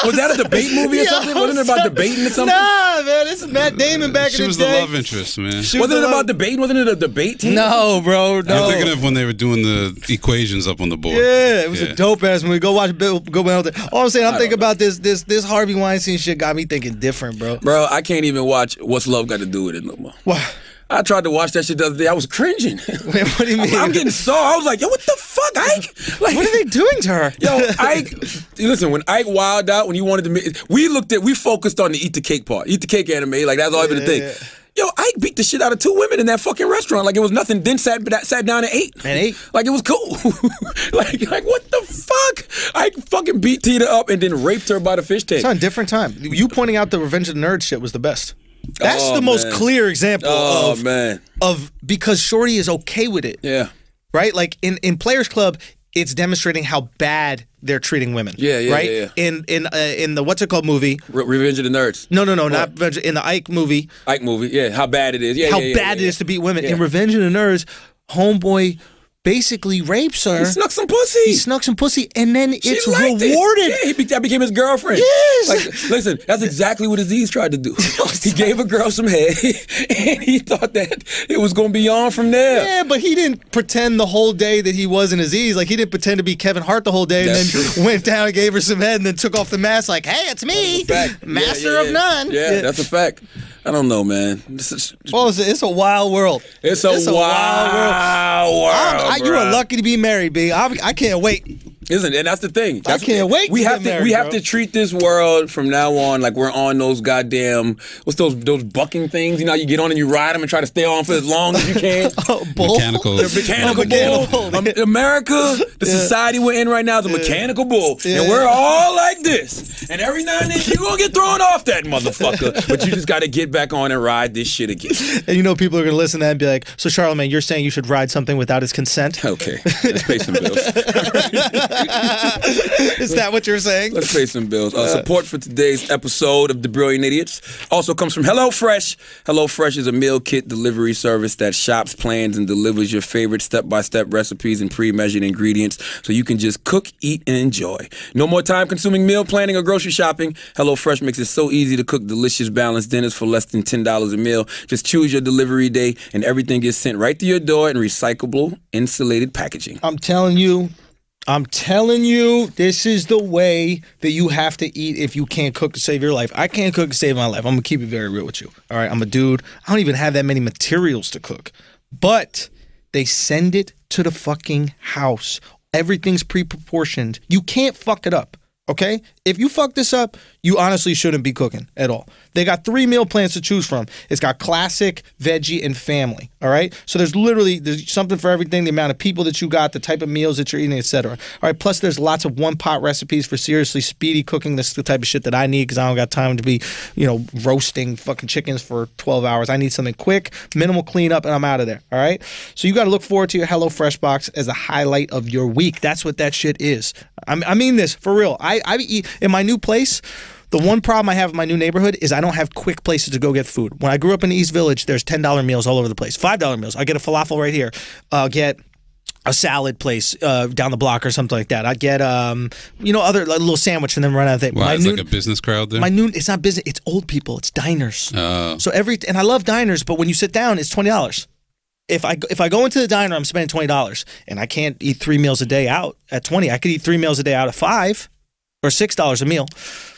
Was that a debate movie or something? Wasn't it about debating or something? Nah, man. This is Matt Damon back She in was the the day. love interest, man. She was Wasn't it the about love- debating? Wasn't it a debate team? No, bro. No. I'm thinking of when they were doing the equations up on the board. Yeah, it was Yeah. a dope ass movie. Go watch Good Will Hunting. All I'm saying, I'm thinking about this Harvey Weinstein shit got me thinking different, bro. Bro, I can't even watch What's Love Got to Do with It no more. What? I tried to watch that shit the other day. I was cringing. What do you mean? I'm getting sore. I was like, yo, what the fuck, Ike? Like, What are they doing to her? Yo, Ike, listen, when Ike wilded out, when he wanted to, we focused on the eat the cake part. Eat the cake anime, like that's always been the thing. Yeah. Yo, Ike beat the shit out of 2 women in that fucking restaurant like it was nothing, then sat down and ate. And ate? Like it was cool. like what the fuck? Ike fucking beat Tita up and then raped her by the fish tank. Son, different time. You pointing out the Revenge of the Nerds shit was the best. That's Oh, the most man. clear example Oh, man. of because Shorty is okay with it, Yeah. right? Like in Players Club, it's demonstrating how bad they're treating women. Yeah, yeah, right? yeah, In the what's it called movie? Revenge of the Nerds. No, not Revenge, in the Ike movie. Ike movie. Yeah, how bad it is. Yeah, How yeah, yeah, bad yeah, it is to beat women. Yeah. In Revenge of the Nerds, homeboy basically rapes her. He snuck some pussy. He snuck some pussy, and then She it's liked it. rewarded. Yeah, that became his girlfriend. Yes. Like, listen, that's exactly what Aziz tried to do. He gave a girl some head, and he thought that it was going to be on from there. Yeah, but he didn't pretend the whole day that he wasn't Aziz. Like, he didn't pretend to be Kevin Hart the whole day and That's then went down and gave her some head and then took off the mask like, hey, it's me, Fact. master Yeah, of none. Yeah, that's a fact. I don't know, man. Well, it's a wild world. It's a wild world. You are bruh. lucky to be married, B. I can't wait. Isn't it? And that's the thing. I can't wait We to have get to married, we have bro. to treat this world from now on like we're on those goddamn what's those bucking things? You know, you get on and you ride them and try to stay on for as long as you can. Bull? Mechanical. Mechanical mechanical bull. America, the society we're in right now is a mechanical bull. And we're all like this. And every now and then you're going to get thrown off that motherfucker. But you just got to get back on and ride this shit again. And you know people are going to listen to that and be like, so Charlamagne, you're saying you should ride something without his consent? Okay, let's pay some bills. Is that what you're saying? Let's pay some bills. Support for today's episode of The Brilliant Idiots also comes from HelloFresh. HelloFresh is a meal kit delivery service that shops, plans, and delivers your favorite step-by-step recipes and pre-measured ingredients so you can just cook, eat, and enjoy. No more time-consuming meal planning or grocery shopping. HelloFresh makes it so easy to cook delicious, balanced dinners for less than $10 a meal. Just choose your delivery day, and everything gets sent right to your door in recyclable, insulated packaging. I'm telling you, this is the way that you have to eat if you can't cook to save your life. I can't cook to save my life. I'm going to keep it very real with you. All right, I'm a dude. I don't even have that many materials to cook. But they send it to the fucking house. Everything's pre-proportioned. You can't fuck it up, okay? If you fuck this up, you honestly shouldn't be cooking at all. They got 3 meal plans to choose from. It's got classic, veggie, and family, all right? So there's something for everything, the amount of people that you got, the type of meals that you're eating, etc. All right, plus there's lots of one-pot recipes for seriously speedy cooking. This is the type of shit that I need because I don't got time to be, roasting fucking chickens for 12 hours. I need something quick, minimal cleanup, and I'm out of there, all right? So you got to look forward to your HelloFresh box as a highlight of your week. That's what that shit is. I mean this, for real. I eat in my new place. The one problem I have in my new neighborhood is I don't have quick places to go get food. When I grew up in the East Village, there's $10 meals all over the place. $5 meals. I get a falafel right here. I'll get a salad place down the block or something like that. I get other like, little sandwich and then run out of things. Wow, it's like a business crowd there. It's not business. It's old people. It's diners. And I love diners, but when you sit down, it's $20. If I go into the diner, I'm spending $20, and I can't eat 3 meals a day out at $20. I could eat 3 meals a day out at $5 or $6 a meal.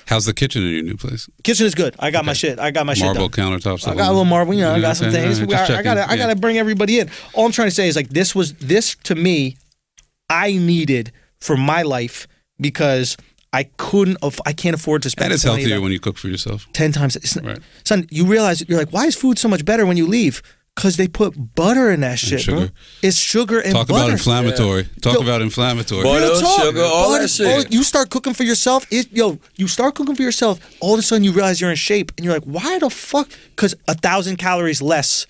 How's the kitchen in your new place? Kitchen is good. I got my shit. Marble countertops. I got a little marble. I got some things. Right, I gotta bring everybody in. All I'm trying to say is like this to me, I needed for my life because I can't afford to spend. And it's healthier when you cook for yourself. 10 times. Right. Son, you realize you're like, why is food so much better when you leave? Because they put butter in that shit, sugar. bro. It's sugar and butter. Talk about inflammatory. Talk about inflammatory. Butter, sugar, all Butter, that shit. You start cooking for yourself. You start cooking for yourself. All of a sudden, you realize you're in shape, and you're like, "Why the fuck?" Because 1,000 calories less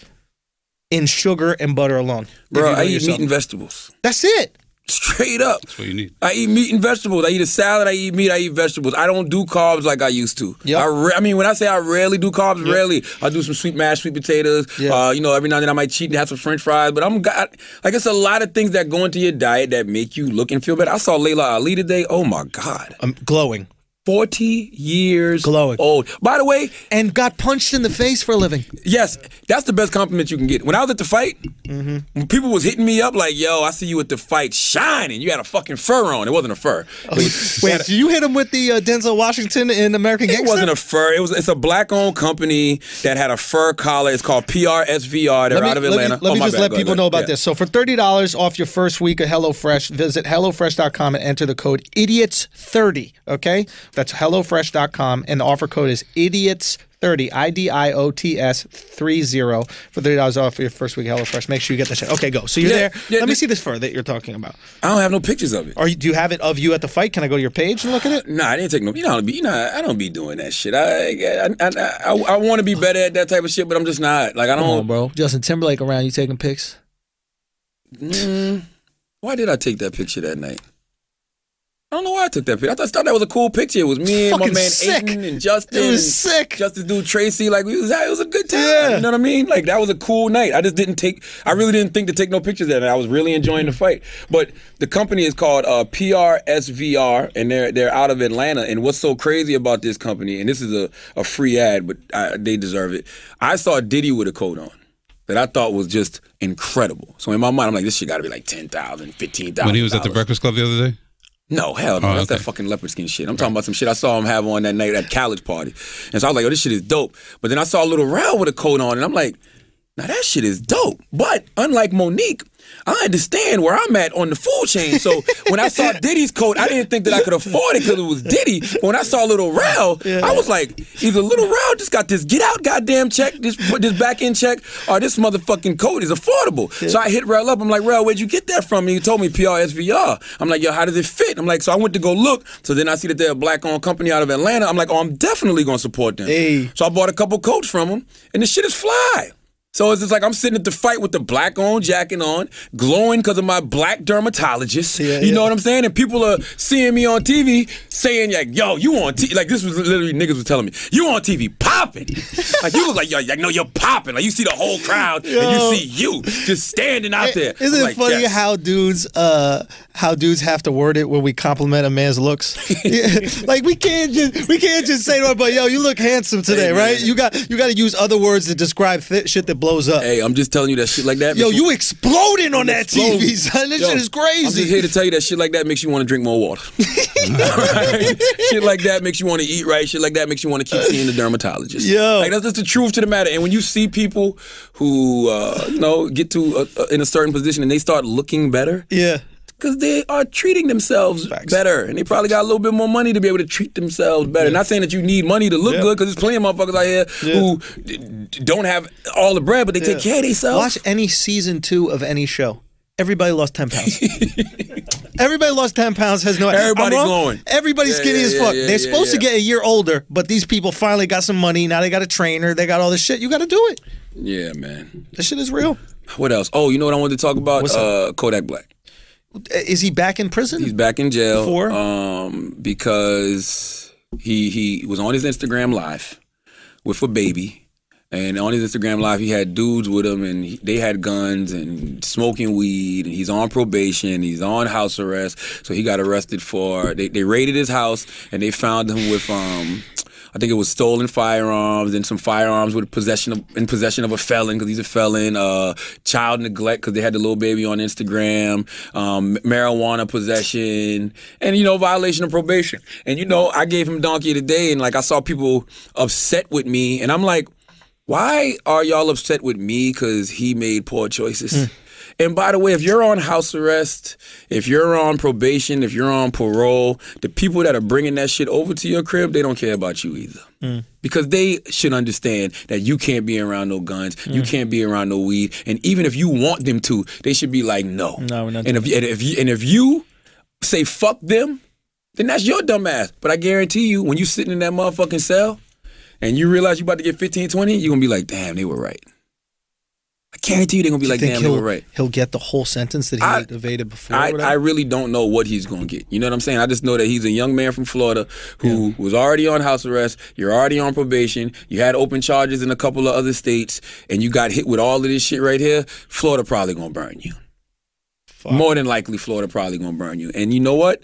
in sugar and butter alone. Bro, I eat meat and vegetables. That's it. Straight up. That's what you need. I eat meat and vegetables. I eat a salad. I eat meat. I eat vegetables. I don't do carbs like I used to. Yep. I mean, when I say I rarely do carbs, rarely. I do some sweet mashed sweet potatoes. Yep. Every now and then I might cheat and have some French fries. But it's a lot of things that go into your diet that make you look and feel better. I saw Layla Ali today. Oh my God. I'm glowing. 40 years Glowing. old. By the way, And got punched in the face for a living. yes, that's the best compliment you can get. When I was at the fight, when people was hitting me up like, yo, I see you at the fight shining. You had a fucking fur on. It wasn't a fur. Wait, did you hit him with the Denzel Washington in American Gangster? It wasn't a fur. It's a black-owned company that had a fur collar. It's called PRSVR. They're out of Atlanta. Let me my just bad. let Go people ahead. know about Yeah. this. So for $30 off your first week of HelloFresh, visit HelloFresh.com and enter the code IDIOTS30, okay? That's HelloFresh.com, and the offer code is IDIOTS30, IDIOTS 30 for $30 off your first week of HelloFresh. Make sure you get that shit. Okay, go. So you're Yeah, there. yeah, Let me see this fur that you're talking about. I don't have no pictures of it. Do you have it of you at the fight? Can I go to your page and look at it? Nah, I didn't take no. I don't be doing that shit. I want to be better at that type of shit, but I'm just not. Like I Come on, don't. bro. Justin Timberlake around, you taking pics? Why did I take that picture that night? I don't know why I took that picture. I thought that was a cool picture. It was me and my Fucking man sick. Aiden and Justin. It was and sick. Justice dude Tracy. Like it was a good time. Yeah. You know what I mean? Like that was a cool night. I really didn't think to take no pictures that night. I was really enjoying the fight. But the company is called PRSVR, and they're out of Atlanta. And what's so crazy about this company, and this is a free ad, but they deserve it. I saw Diddy with a coat on that I thought was just incredible. So in my mind, I'm like, this shit got to be like $10,000, $15,000. When he was at the Breakfast Club the other day? No, hell no. Oh, That's okay. that fucking leopard skin shit. I'm talking about some shit I saw him have on that night at college party. And so I was like, oh, this shit is dope. But then I saw Lil Rel with a coat on, and I'm like, now that shit is dope. But unlike Monique, I understand where I'm at on the food chain. So when I saw Diddy's coat, I didn't think that I could afford it because it was Diddy. But when I saw Little Rel, I was like, either Little Rel just got this get out goddamn check, this back end check, or this motherfucking coat is affordable. So I hit Rel up. I'm like, Rel, where'd you get that from? And he told me PRSVR. I'm like, yo, how does it fit? I'm like, so I went to go look. So then I see that they're a black-owned company out of Atlanta. I'm like, oh, I'm definitely going to support them. Hey. So I bought a couple coats from them, and the shit is fly. So it's just like I'm sitting at the fight with the black-owned jacket on, glowing because of my black dermatologist. You know what I'm saying? And people are seeing me on TV saying, like, yo, you on TV. Like, this was literally niggas was telling me, you on TV popping. Like, you look like, yo, I know you're popping. Like, you see the whole crowd, and you see you just standing out there. Isn't it like, funny yes. how dudes have to word it when we compliment a man's looks? Like, we can't just say to him, but yo, you look handsome today, right? You got to use other words to describe shit that blows up. Hey, I'm just telling you that shit like that. Yo, you exploding on that TV, son. This shit is crazy. I'm just here to tell you that shit like that makes you want to drink more water. Right? Shit like that makes you want to eat right. Shit like that makes you want to keep seeing the dermatologist. Yo. Like, that's just the truth to the matter. And when you see people who, get to in a certain position and they start looking better. Yeah. Because they are treating themselves better. And they probably got a little bit more money to be able to treat themselves better. Not saying that you need money to look good, because there's plenty of motherfuckers out here who don't have all the bread, but they take care of themselves. Watch any season 2 of any show. Everybody lost 10 pounds. Everybody lost 10 pounds. Everybody glowing. Everybody's skinny as fuck. They're supposed to get a year older, but these people finally got some money. Now they got a trainer. They got all this shit. You got to do it. Yeah, man. This shit is real. What else? Oh, you know what I wanted to talk about? Kodak Black. Is he back in prison? He's back in jail. For? Because he was on his Instagram Live with a baby. And on his Instagram Live, he had dudes with him, and they had guns and smoking weed, and he's on probation, he's on house arrest. So he got arrested for, they raided his house, and they found him with, I think it was stolen firearms and some firearms with possession of a felon, because he's a felon, child neglect because they had the little baby on Instagram, marijuana possession, and, violation of probation. And, I gave him Donkey of the Day, and, like, I saw people upset with me, and I'm like, why are y'all upset with me because he made poor choices? And by the way, if you're on house arrest, if you're on probation, if you're on parole, the people that are bringing that shit over to your crib, they don't care about you either. Because they should understand that you can't be around no guns, you can't be around no weed, and even if you want them to, they should be like, no. No, we're not. And if you say fuck them, then that's your dumb ass. But I guarantee you, when you sitting in that motherfucking cell, and you realize you about to get 15, 20, you're going to be like, damn, they were right. I guarantee you they're going to be like, damn, they were right. He'll get the whole sentence that he evaded before? I really don't know what he's going to get. You know what I'm saying? I just know that he's a young man from Florida who was already on house arrest. You're already on probation. You had open charges in a couple of other states, and you got hit with all of this shit right here. Florida probably going to burn you. More than likely, Florida probably going to burn you. And you know what?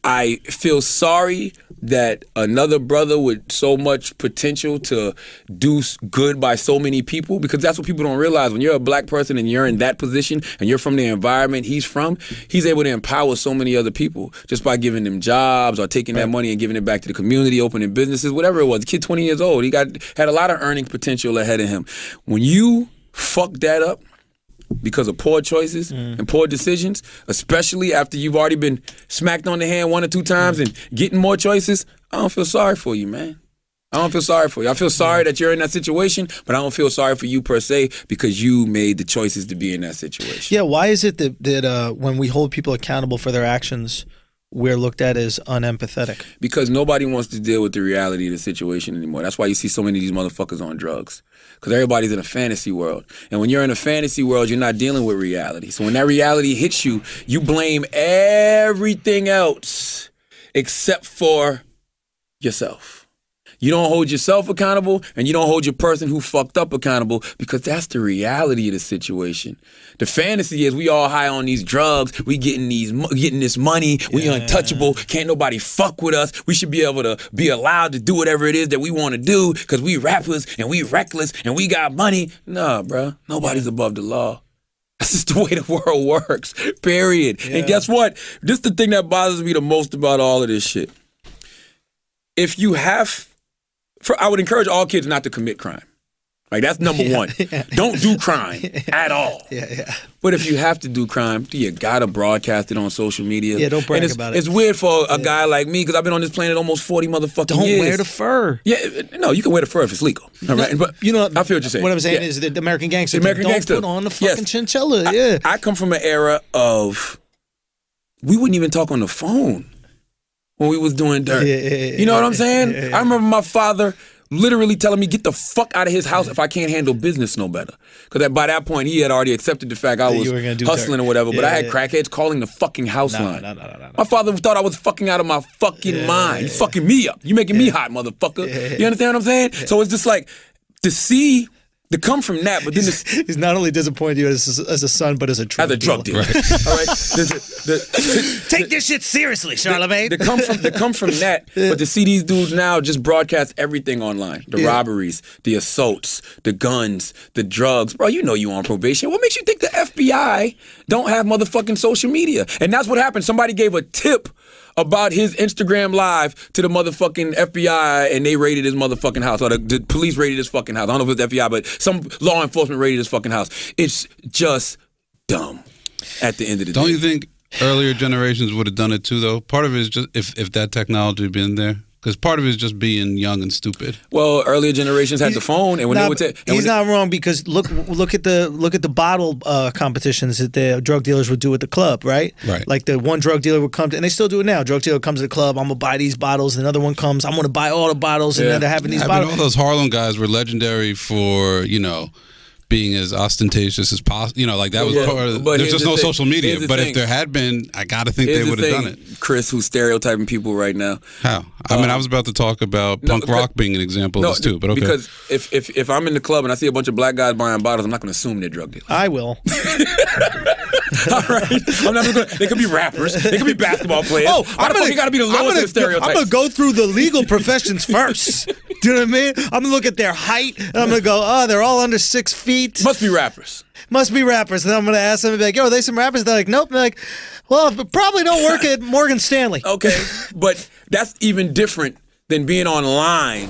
I feel sorry that another brother with so much potential to do good by so many people, because that's what people don't realize. When you're a black person and you're in that position and you're from the environment he's from, he's able to empower so many other people just by giving them jobs or taking that money and giving it back to the community, opening businesses, whatever it was. The kid 20 years old, he had a lot of earning potential ahead of him. When you fuck that up because of poor choices and poor decisions, especially after you've already been smacked on the hand 1 or 2 times and getting more choices, I don't feel sorry for you, man. I don't feel sorry for you. I feel sorry that you're in that situation, but I don't feel sorry for you per se because you made the choices to be in that situation. Yeah, why is it that when we hold people accountable for their actions, we're looked at as unempathetic? Because nobody wants to deal with the reality of the situation anymore. That's why you see so many of these motherfuckers on drugs. Because everybody's in a fantasy world. And when you're in a fantasy world, you're not dealing with reality. So when that reality hits you, you blame everything else except for yourself. You don't hold yourself accountable, and you don't hold your person who fucked up accountable, because that's the reality of the situation. The fantasy is we all high on these drugs, we getting this money, we untouchable, can't nobody fuck with us. We should be able to be allowed to do whatever it is that we want to do because we rappers and we reckless and we got money. Nah, bro, nobody's above the law. That's just the way the world works, period. And guess what? This is the thing that bothers me the most about all of this shit. If you have... I would encourage all kids not to commit crime. Like, that's number one. Don't do crime at all. Yeah. But if you have to do crime, you gotta broadcast it on social media. Yeah, don't brag and about it. It's weird for a guy like me, because I've been on this planet almost 40 motherfucking Don't years. wear the fur. Yeah, no, you can wear the fur if it's legal. All right? But You know, I feel what you're saying. What I'm saying Yeah. is that the American Gangster. The American don't Gangster. put on the fucking Yes. chinchilla. Yeah. I come from an era of, we wouldn't even talk on the phone when we was doing dirt. You know what I'm saying? I remember my father literally telling me, get the fuck out of his house if I can't handle business no better. Because by that point, he had already accepted the fact I That was you were gonna do hustling dirt. or whatever. But I had Yeah. crackheads calling the fucking house line. No. My father thought I was fucking out of my fucking mind. You fucking me up. You making me hot, motherfucker. You understand what I'm saying? So it's just like, to come from that, but then He's not only disappointed you as a son, but as a drug as a drug dealer. All right? Take this shit seriously, Charlemagne. To come from that, but to see these dudes now just broadcast everything online. The robberies, the assaults, the guns, the drugs. Bro, you know you on probation. What makes you think the FBI don't have motherfucking social media? And that's what happened. Somebody gave a tip about his Instagram live to the motherfucking FBI, and they raided his motherfucking house. Or the police raided his fucking house. I don't know if it's the FBI, but some law enforcement raided his fucking house. It's just dumb at the end of the day. Don't you think earlier generations would have done it too, though? Part of it is just if that technology had been there. Because part of it is just being young and stupid. Well, earlier generations had the phone, and when they would take, he's not wrong, because look at the bottle competitions that the drug dealers would do at the club, right? Right. Like the one drug dealer would come to, and they still do it now. Drug dealer comes to the club, I'm gonna buy these bottles. Another one comes, I'm gonna buy all the bottles, and then they're having these bottles. All those Harlem guys were legendary for being as ostentatious as possible. Like that was part of. But There's here's just the no thing. social media. Here's the But thing. if there had been, I gotta think Here's they the would have done thing, it. Chris, who's stereotyping people right now. How? I mean, I was about to talk about punk rock being an example of this too. But okay. Because if I'm in the club and I see a bunch of black guys buying bottles, I'm not going to assume they're drug dealers. I will. All right, I'm not gonna, they could be rappers, they could be basketball players. Why the fuck you got to be the lowest of the stereotypes? I'm gonna go through the legal professions first. Do you know what I mean? I'm gonna look at their height, and I'm gonna go, oh, they're all under 6 feet. Must be rappers. Must be rappers. And then I'm gonna ask them, be like, yo, are they some rappers? They're like, nope. They're like, well, but probably don't work at Morgan Stanley. Okay, but that's even different than being online,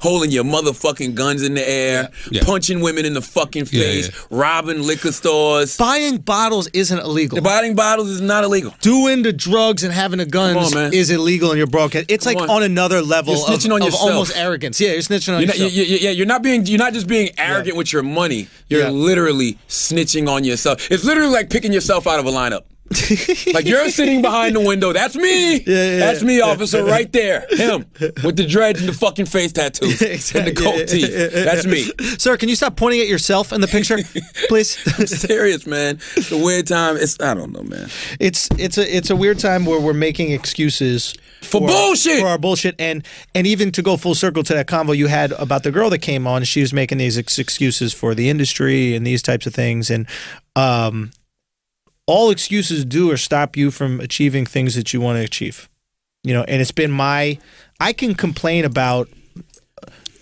holding your motherfucking guns in the air, punching women in the fucking face, robbing liquor stores. Buying bottles isn't illegal. Buying bottles is not illegal. Doing the drugs and having the guns is illegal in your broadcast. It's like on another level You're snitching on of yourself. almost arrogance. Yeah, you're snitching on yourself. You're not just being arrogant with your money. You're literally snitching on yourself. It's literally like picking yourself out of a lineup. Like you're sitting behind the window. That's me. That's me, officer, right there. Him with the dreads and the fucking face tattoos and the gold teeth. That's me. Sir, can you stop pointing at yourself in the picture, please? I'm serious, man. It's a weird time. I don't know, man. It's a weird time where we're making excuses for bullshit, for our bullshit, and even to go full circle to that convo you had about the girl that came on. She was making these excuses for the industry and these types of things, and all excuses do are stop you from achieving things that you want to achieve. And it's been I can complain about,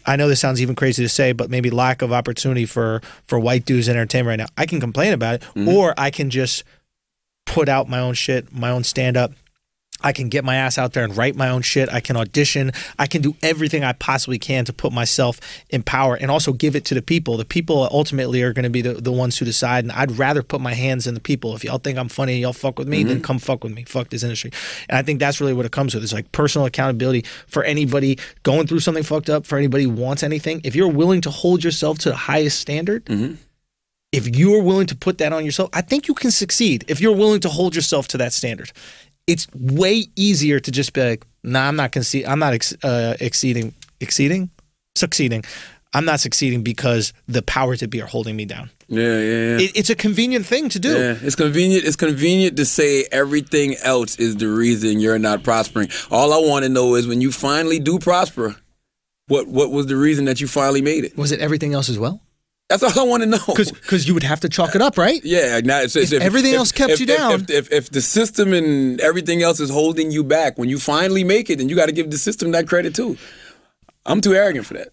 I know this sounds even crazy to say, but maybe lack of opportunity for white dudes in entertainment right now. I can complain about it, or I can just put out my own shit, my own stand-up. I can get my ass out there and write my own shit. I can audition. I can do everything I possibly can to put myself in power and also give it to the people. The people ultimately are going to be the ones who decide, and I'd rather put my hands in the people. If y'all think I'm funny and y'all fuck with me, then come fuck with me. Fuck this industry. And I think that's really what it comes with. It's like personal accountability for anybody going through something fucked up, for anybody who wants anything. If you're willing to hold yourself to the highest standard, if you're willing to put that on yourself, I think you can succeed if you're willing to hold yourself to that standard. It's way easier to just be like, nah, I'm not succeeding. I'm not succeeding because the powers that be are holding me down. Yeah. It's a convenient thing to do. Yeah, it's convenient. It's convenient to say everything else is the reason you're not prospering. All I want to know is when you finally do prosper, what was the reason that you finally made it? Was it everything else as well? That's all I want to know. Because you would have to chalk it up, right? Yeah. Now, if everything else kept you down. If the system and everything else is holding you back, when you finally make it, then you got to give the system that credit too. I'm too arrogant for that.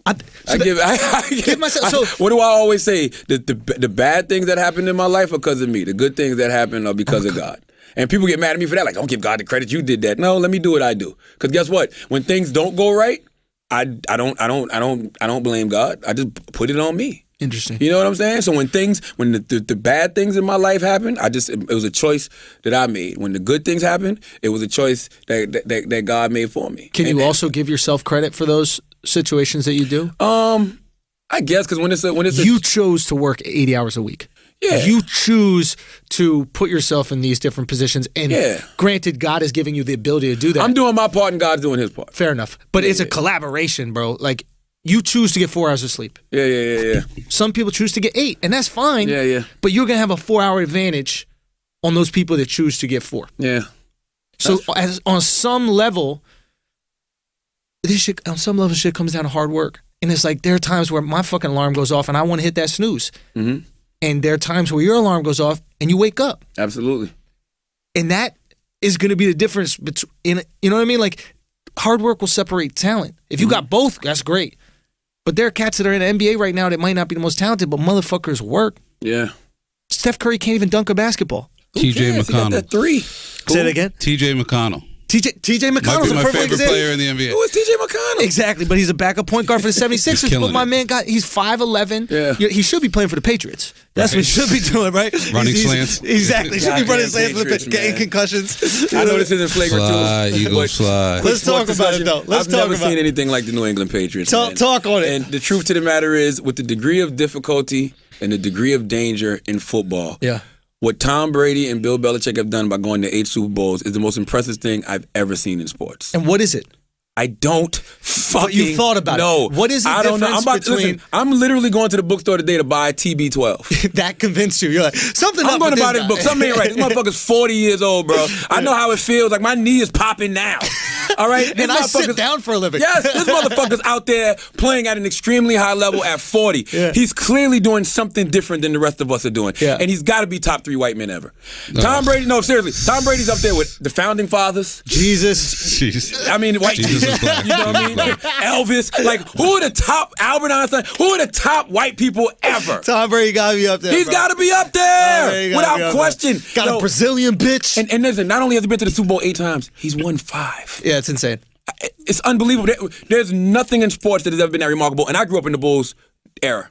What do I always say? The bad things that happen in my life are because of me. The good things that happen are because of God. And people get mad at me for that. Like, don't give God the credit. You did that. No, let me do what I do. Because guess what? When things don't go right, I don't blame God. I just put it on me. Interesting. You know what I'm saying? So when the bad things in my life happened, it was a choice that I made. When the good things happened, it was a choice that God made for me. Can you also give yourself credit for those situations that you do? I guess because when it's You chose to work 80 hours a week. Yeah. You choose to put yourself in these different positions. And granted, God is giving you the ability to do that. I'm doing my part and God's doing his part. Fair enough. But it's a collaboration, bro. Like, you choose to get 4 hours of sleep. Yeah. Some people choose to get 8, and that's fine. Yeah. But you're going to have a 4-hour advantage on those people that choose to get 4. Yeah. So on some level, shit comes down to hard work. And it's like there are times where my fucking alarm goes off and I want to hit that snooze. Mm-hmm. And there are times where your alarm goes off and you wake up. Absolutely. And that is going to be the difference between, you know what I mean? Like, hard work will separate talent. If you got both, that's great. But there are cats that are in the NBA right now that might not be the most talented, but motherfuckers work. Yeah. Steph Curry can't even dunk a basketball. TJ He got that McConnell. 3. Say it again. TJ McConnell. TJ Might McConnell's be a my perfect favorite example. player in the NBA. Who is TJ McConnell? Exactly, but he's a backup point guard for the 76ers. killing But my it. man he's 5'11". Yeah. He should be playing for the Patriots. That's what he should be doing, right? Running slants. Exactly. Should be Goddamn running slants for the Patriots, getting man. concussions. I know this isn't flagrant Fly, too. Eagles but fly. Let's talk about it, though. Let's I've talk never about seen it. anything like the New England Patriots. man. Talk on it. And the truth to the matter is, with the degree of difficulty and the degree of danger in football, Yeah. what Tom Brady and Bill Belichick have done by going to 8 Super Bowls is the most impressive thing I've ever seen in sports. And what is it? I don't fucking you thought about it. know. What is the I don't know. difference I'm between- listen, I'm literally going to the bookstore today to buy TB12. That convinced you. You're like, something I'm up going with to buy this this book. guy. Something ain't right. This motherfucker's 40 years old, bro. I know how it feels. Like, my knee is popping now. All right? And I This sit motherfucker's- down for a living. Yes, this motherfucker's out there playing at an extremely high level at 40. Yeah. He's clearly doing something different than the rest of us are doing. Yeah. And he's got to be top 3 white men ever. Tom Brady, no, seriously. Tom Brady's up there with the founding fathers. Jesus. Jeez. I mean, white Jesus was black. You know what I mean? Elvis. Like, who are the top, Albert Einstein, who are the top white people ever? Tom Brady got to be up there. He's got to be up there Oh, he gotta be without up question. Got Yo, a Brazilian bitch. and listen, not only has he been to the Super Bowl 8 times, he's won 5. Yeah, it's insane. It's unbelievable. There's nothing in sports that has ever been that remarkable. And I grew up in the Bulls era.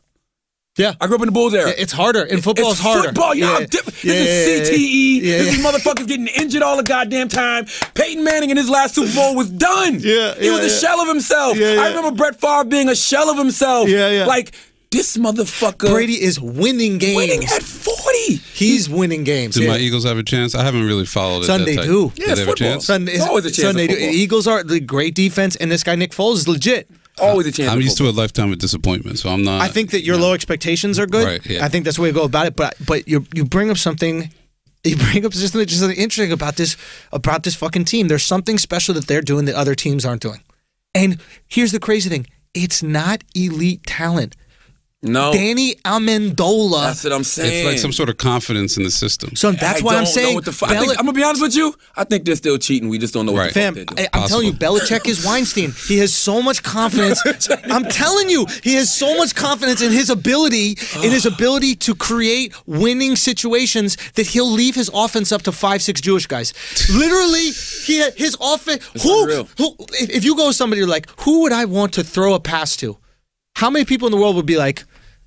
Yeah. I grew up in the Bulls era. It's harder. In football, it's harder. Football, Yeah. This is CTE. Yeah. This is motherfuckers getting injured all the goddamn time. Peyton Manning in his last Super Bowl was done. Yeah, He was a shell of himself. Yeah, yeah. I remember Brett Favre being a shell of himself. Yeah. Like, this motherfucker Brady is winning games. winning at 40. He's winning games. Did Yeah. my Eagles have a chance? I haven't really followed it. Son, that they tight. do. Did Yeah, they it's have a football. chance? Sunday, It's always a chance in Sunday, football. Eagles are the great defense, and this guy Nick Foles is legit. Always a chance. I'm in used to football. a lifetime of disappointment, so I'm not. I think that your low expectations are good. Right, yeah. I think that's the way to go about it. But you bring up something. You bring up just something interesting about this fucking team. There's something special that they're doing that other teams aren't doing. And here's the crazy thing: it's not elite talent. No. Danny Amendola. That's what I'm saying. it's like some sort of confidence in the system. So that's I why I'm don't know saying. what the fuck. I'm gonna be honest with you. I think they're still cheating. We just don't know what Right. the fuck Fam, they're doing. I'm telling you, Belichick is Weinstein. He has so much confidence. I'm telling you, he has so much confidence in his ability, to create winning situations that he'll leave his offense up to 5-6 Jewish guys. Literally, his offense. unreal. If you go with somebody like, who would I want to throw a pass to? How many people in the world would be like,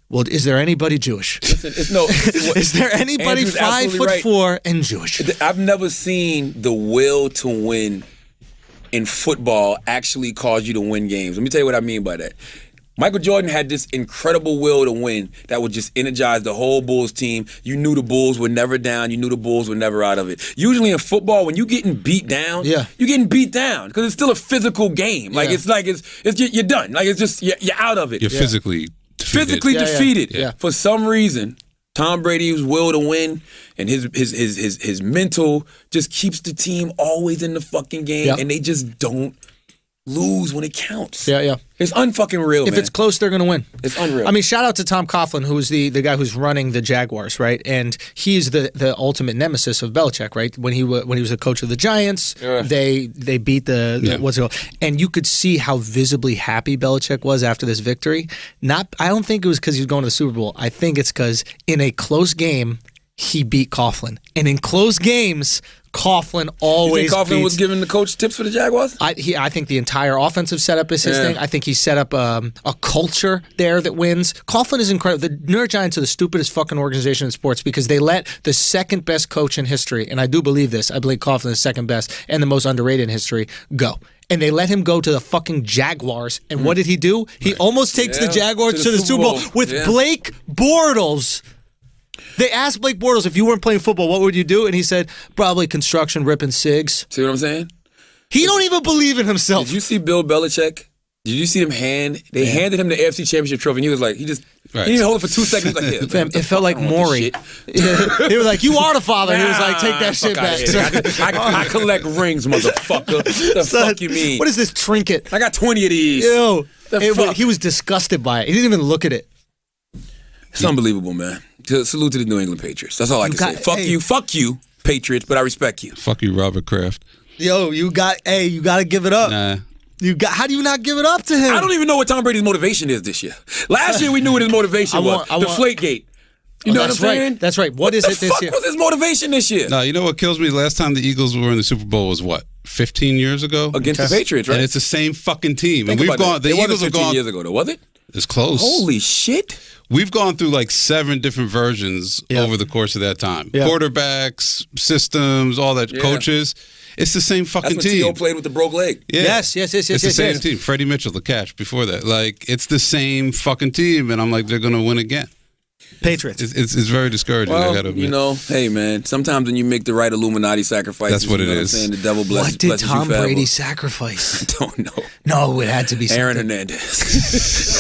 well, is there anybody Jewish? Is there anybody Andrew's absolutely 5'4" and Jewish? I've never seen the will to win in football actually cause you to win games. Let me tell you what I mean by that. Michael Jordan had this incredible will to win that would just energize the whole Bulls team. You knew the Bulls were never down. You knew the Bulls were never out of it. Usually in football, when you're getting beat down, Yeah. you're getting beat down because it's still a physical game. Like Yeah. it's you're done. Like it's just you're out of it. You're physically defeated. Physically Yeah, yeah. defeated. Yeah. For some reason, Tom Brady's will to win and his mental just keeps the team always in the fucking game, Yeah. and they just don't lose when it counts. Yeah. It's unfucking real, If man. it's close, they're going to win. It's unreal. I mean, shout out to Tom Coughlin, who's the guy who's running the Jaguars, right? And he's the ultimate nemesis of Belichick, right? When he was the coach of the Giants, they beat the what's it called? And you could see how visibly happy Belichick was after this victory. I don't think it was because he was going to the Super Bowl. I think it's because in a close game, he beat Coughlin. And in close games, Coughlin You always think Coughlin beats. was giving the coach tips for the Jaguars? I think the entire offensive setup is his Yeah. thing. I think he set up a culture there that wins. Coughlin is incredible. The New York Giants are the stupidest fucking organization in sports because they let the second best coach in history, and I do believe this, I believe Coughlin is second best and the most underrated in history, go. And they let him go to the fucking Jaguars. And what did he do? He almost takes the Jaguars to the Super Bowl with Blake Bortles. They asked Blake Bortles, if you weren't playing football, what would you do? And he said, probably construction, ripping cigs. See what I'm saying? He don't even believe in himself. Did you see Bill Belichick? Did you see him They handed him the AFC Championship trophy, and he was like, he didn't even hold it for 2 seconds. He was like, yeah, Fam, it felt like Maury. He was like, you are the father. He was like, take that shit back. I collect rings, motherfucker. The fuck you mean? What is this trinket? I got 20 of these. Ew. The fuck? He was disgusted by it. He didn't even look at it. It's unbelievable, man. Salute to the New England Patriots. That's all I can say. Fuck you, Patriots, but I respect you. Fuck you, Robert Kraft. Yo, you got to give it up. Nah. How do you not give it up to him? I don't even know what Tom Brady's motivation is this year. Last year we knew what his motivation was. Deflategate. You know what I'm saying? Right. That's right. What is it this year? What was his motivation this year? No, you know what kills me? Last time the Eagles were in the Super Bowl was what? 15 years ago? Against the Patriots, right? And it's the same fucking team. Think and we've about gone. that. The It wasn't Eagles have 15 gone. years ago, though, was it? It's close. Holy shit. We've gone through like 7 different versions over the course of that time. Yeah. Quarterbacks, systems, all that, coaches. It's the same That's fucking when team. T.O. played with the broke leg. Yeah. Yes. It's the same team. Freddie Mitchell, the catch before that. Like, it's the same fucking team, and I'm like, they're going to win again. Patriots. It's very discouraging, I got to admit. You know, hey, man, sometimes when you make the right Illuminati sacrifices, That's what you know it what I'm is. saying? The devil blesses, What did blesses Tom you forever. Brady sacrifice? I don't know. No, it had to be Aaron something. Hernandez.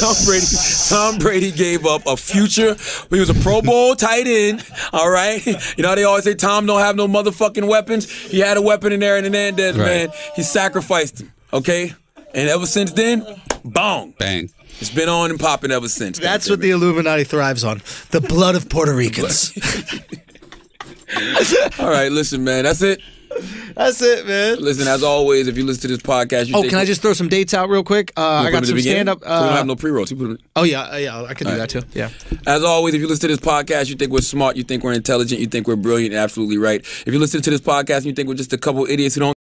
Tom Brady gave up a future. He was a Pro Bowl tight end. All right. You know how they always say Tom don't have no motherfucking weapons? He had a weapon in Aaron Hernandez, man. He sacrificed him. Okay? And ever since then, bong. Bang. It's been on and popping ever since. That's what the Illuminati thrives on. The blood of Puerto Ricans. All right, listen, man. That's it. That's it, man. Listen, as always, if you listen to this podcast, you Can I just throw some dates out real quick? I got some stand-up. So we don't have no pre-rolls. Oh, yeah, I can do that too. Yeah. As always, if you listen to this podcast, you think we're smart, you think we're intelligent, you think we're brilliant, absolutely right. If you listen to this podcast and you think we're just a couple idiots who don't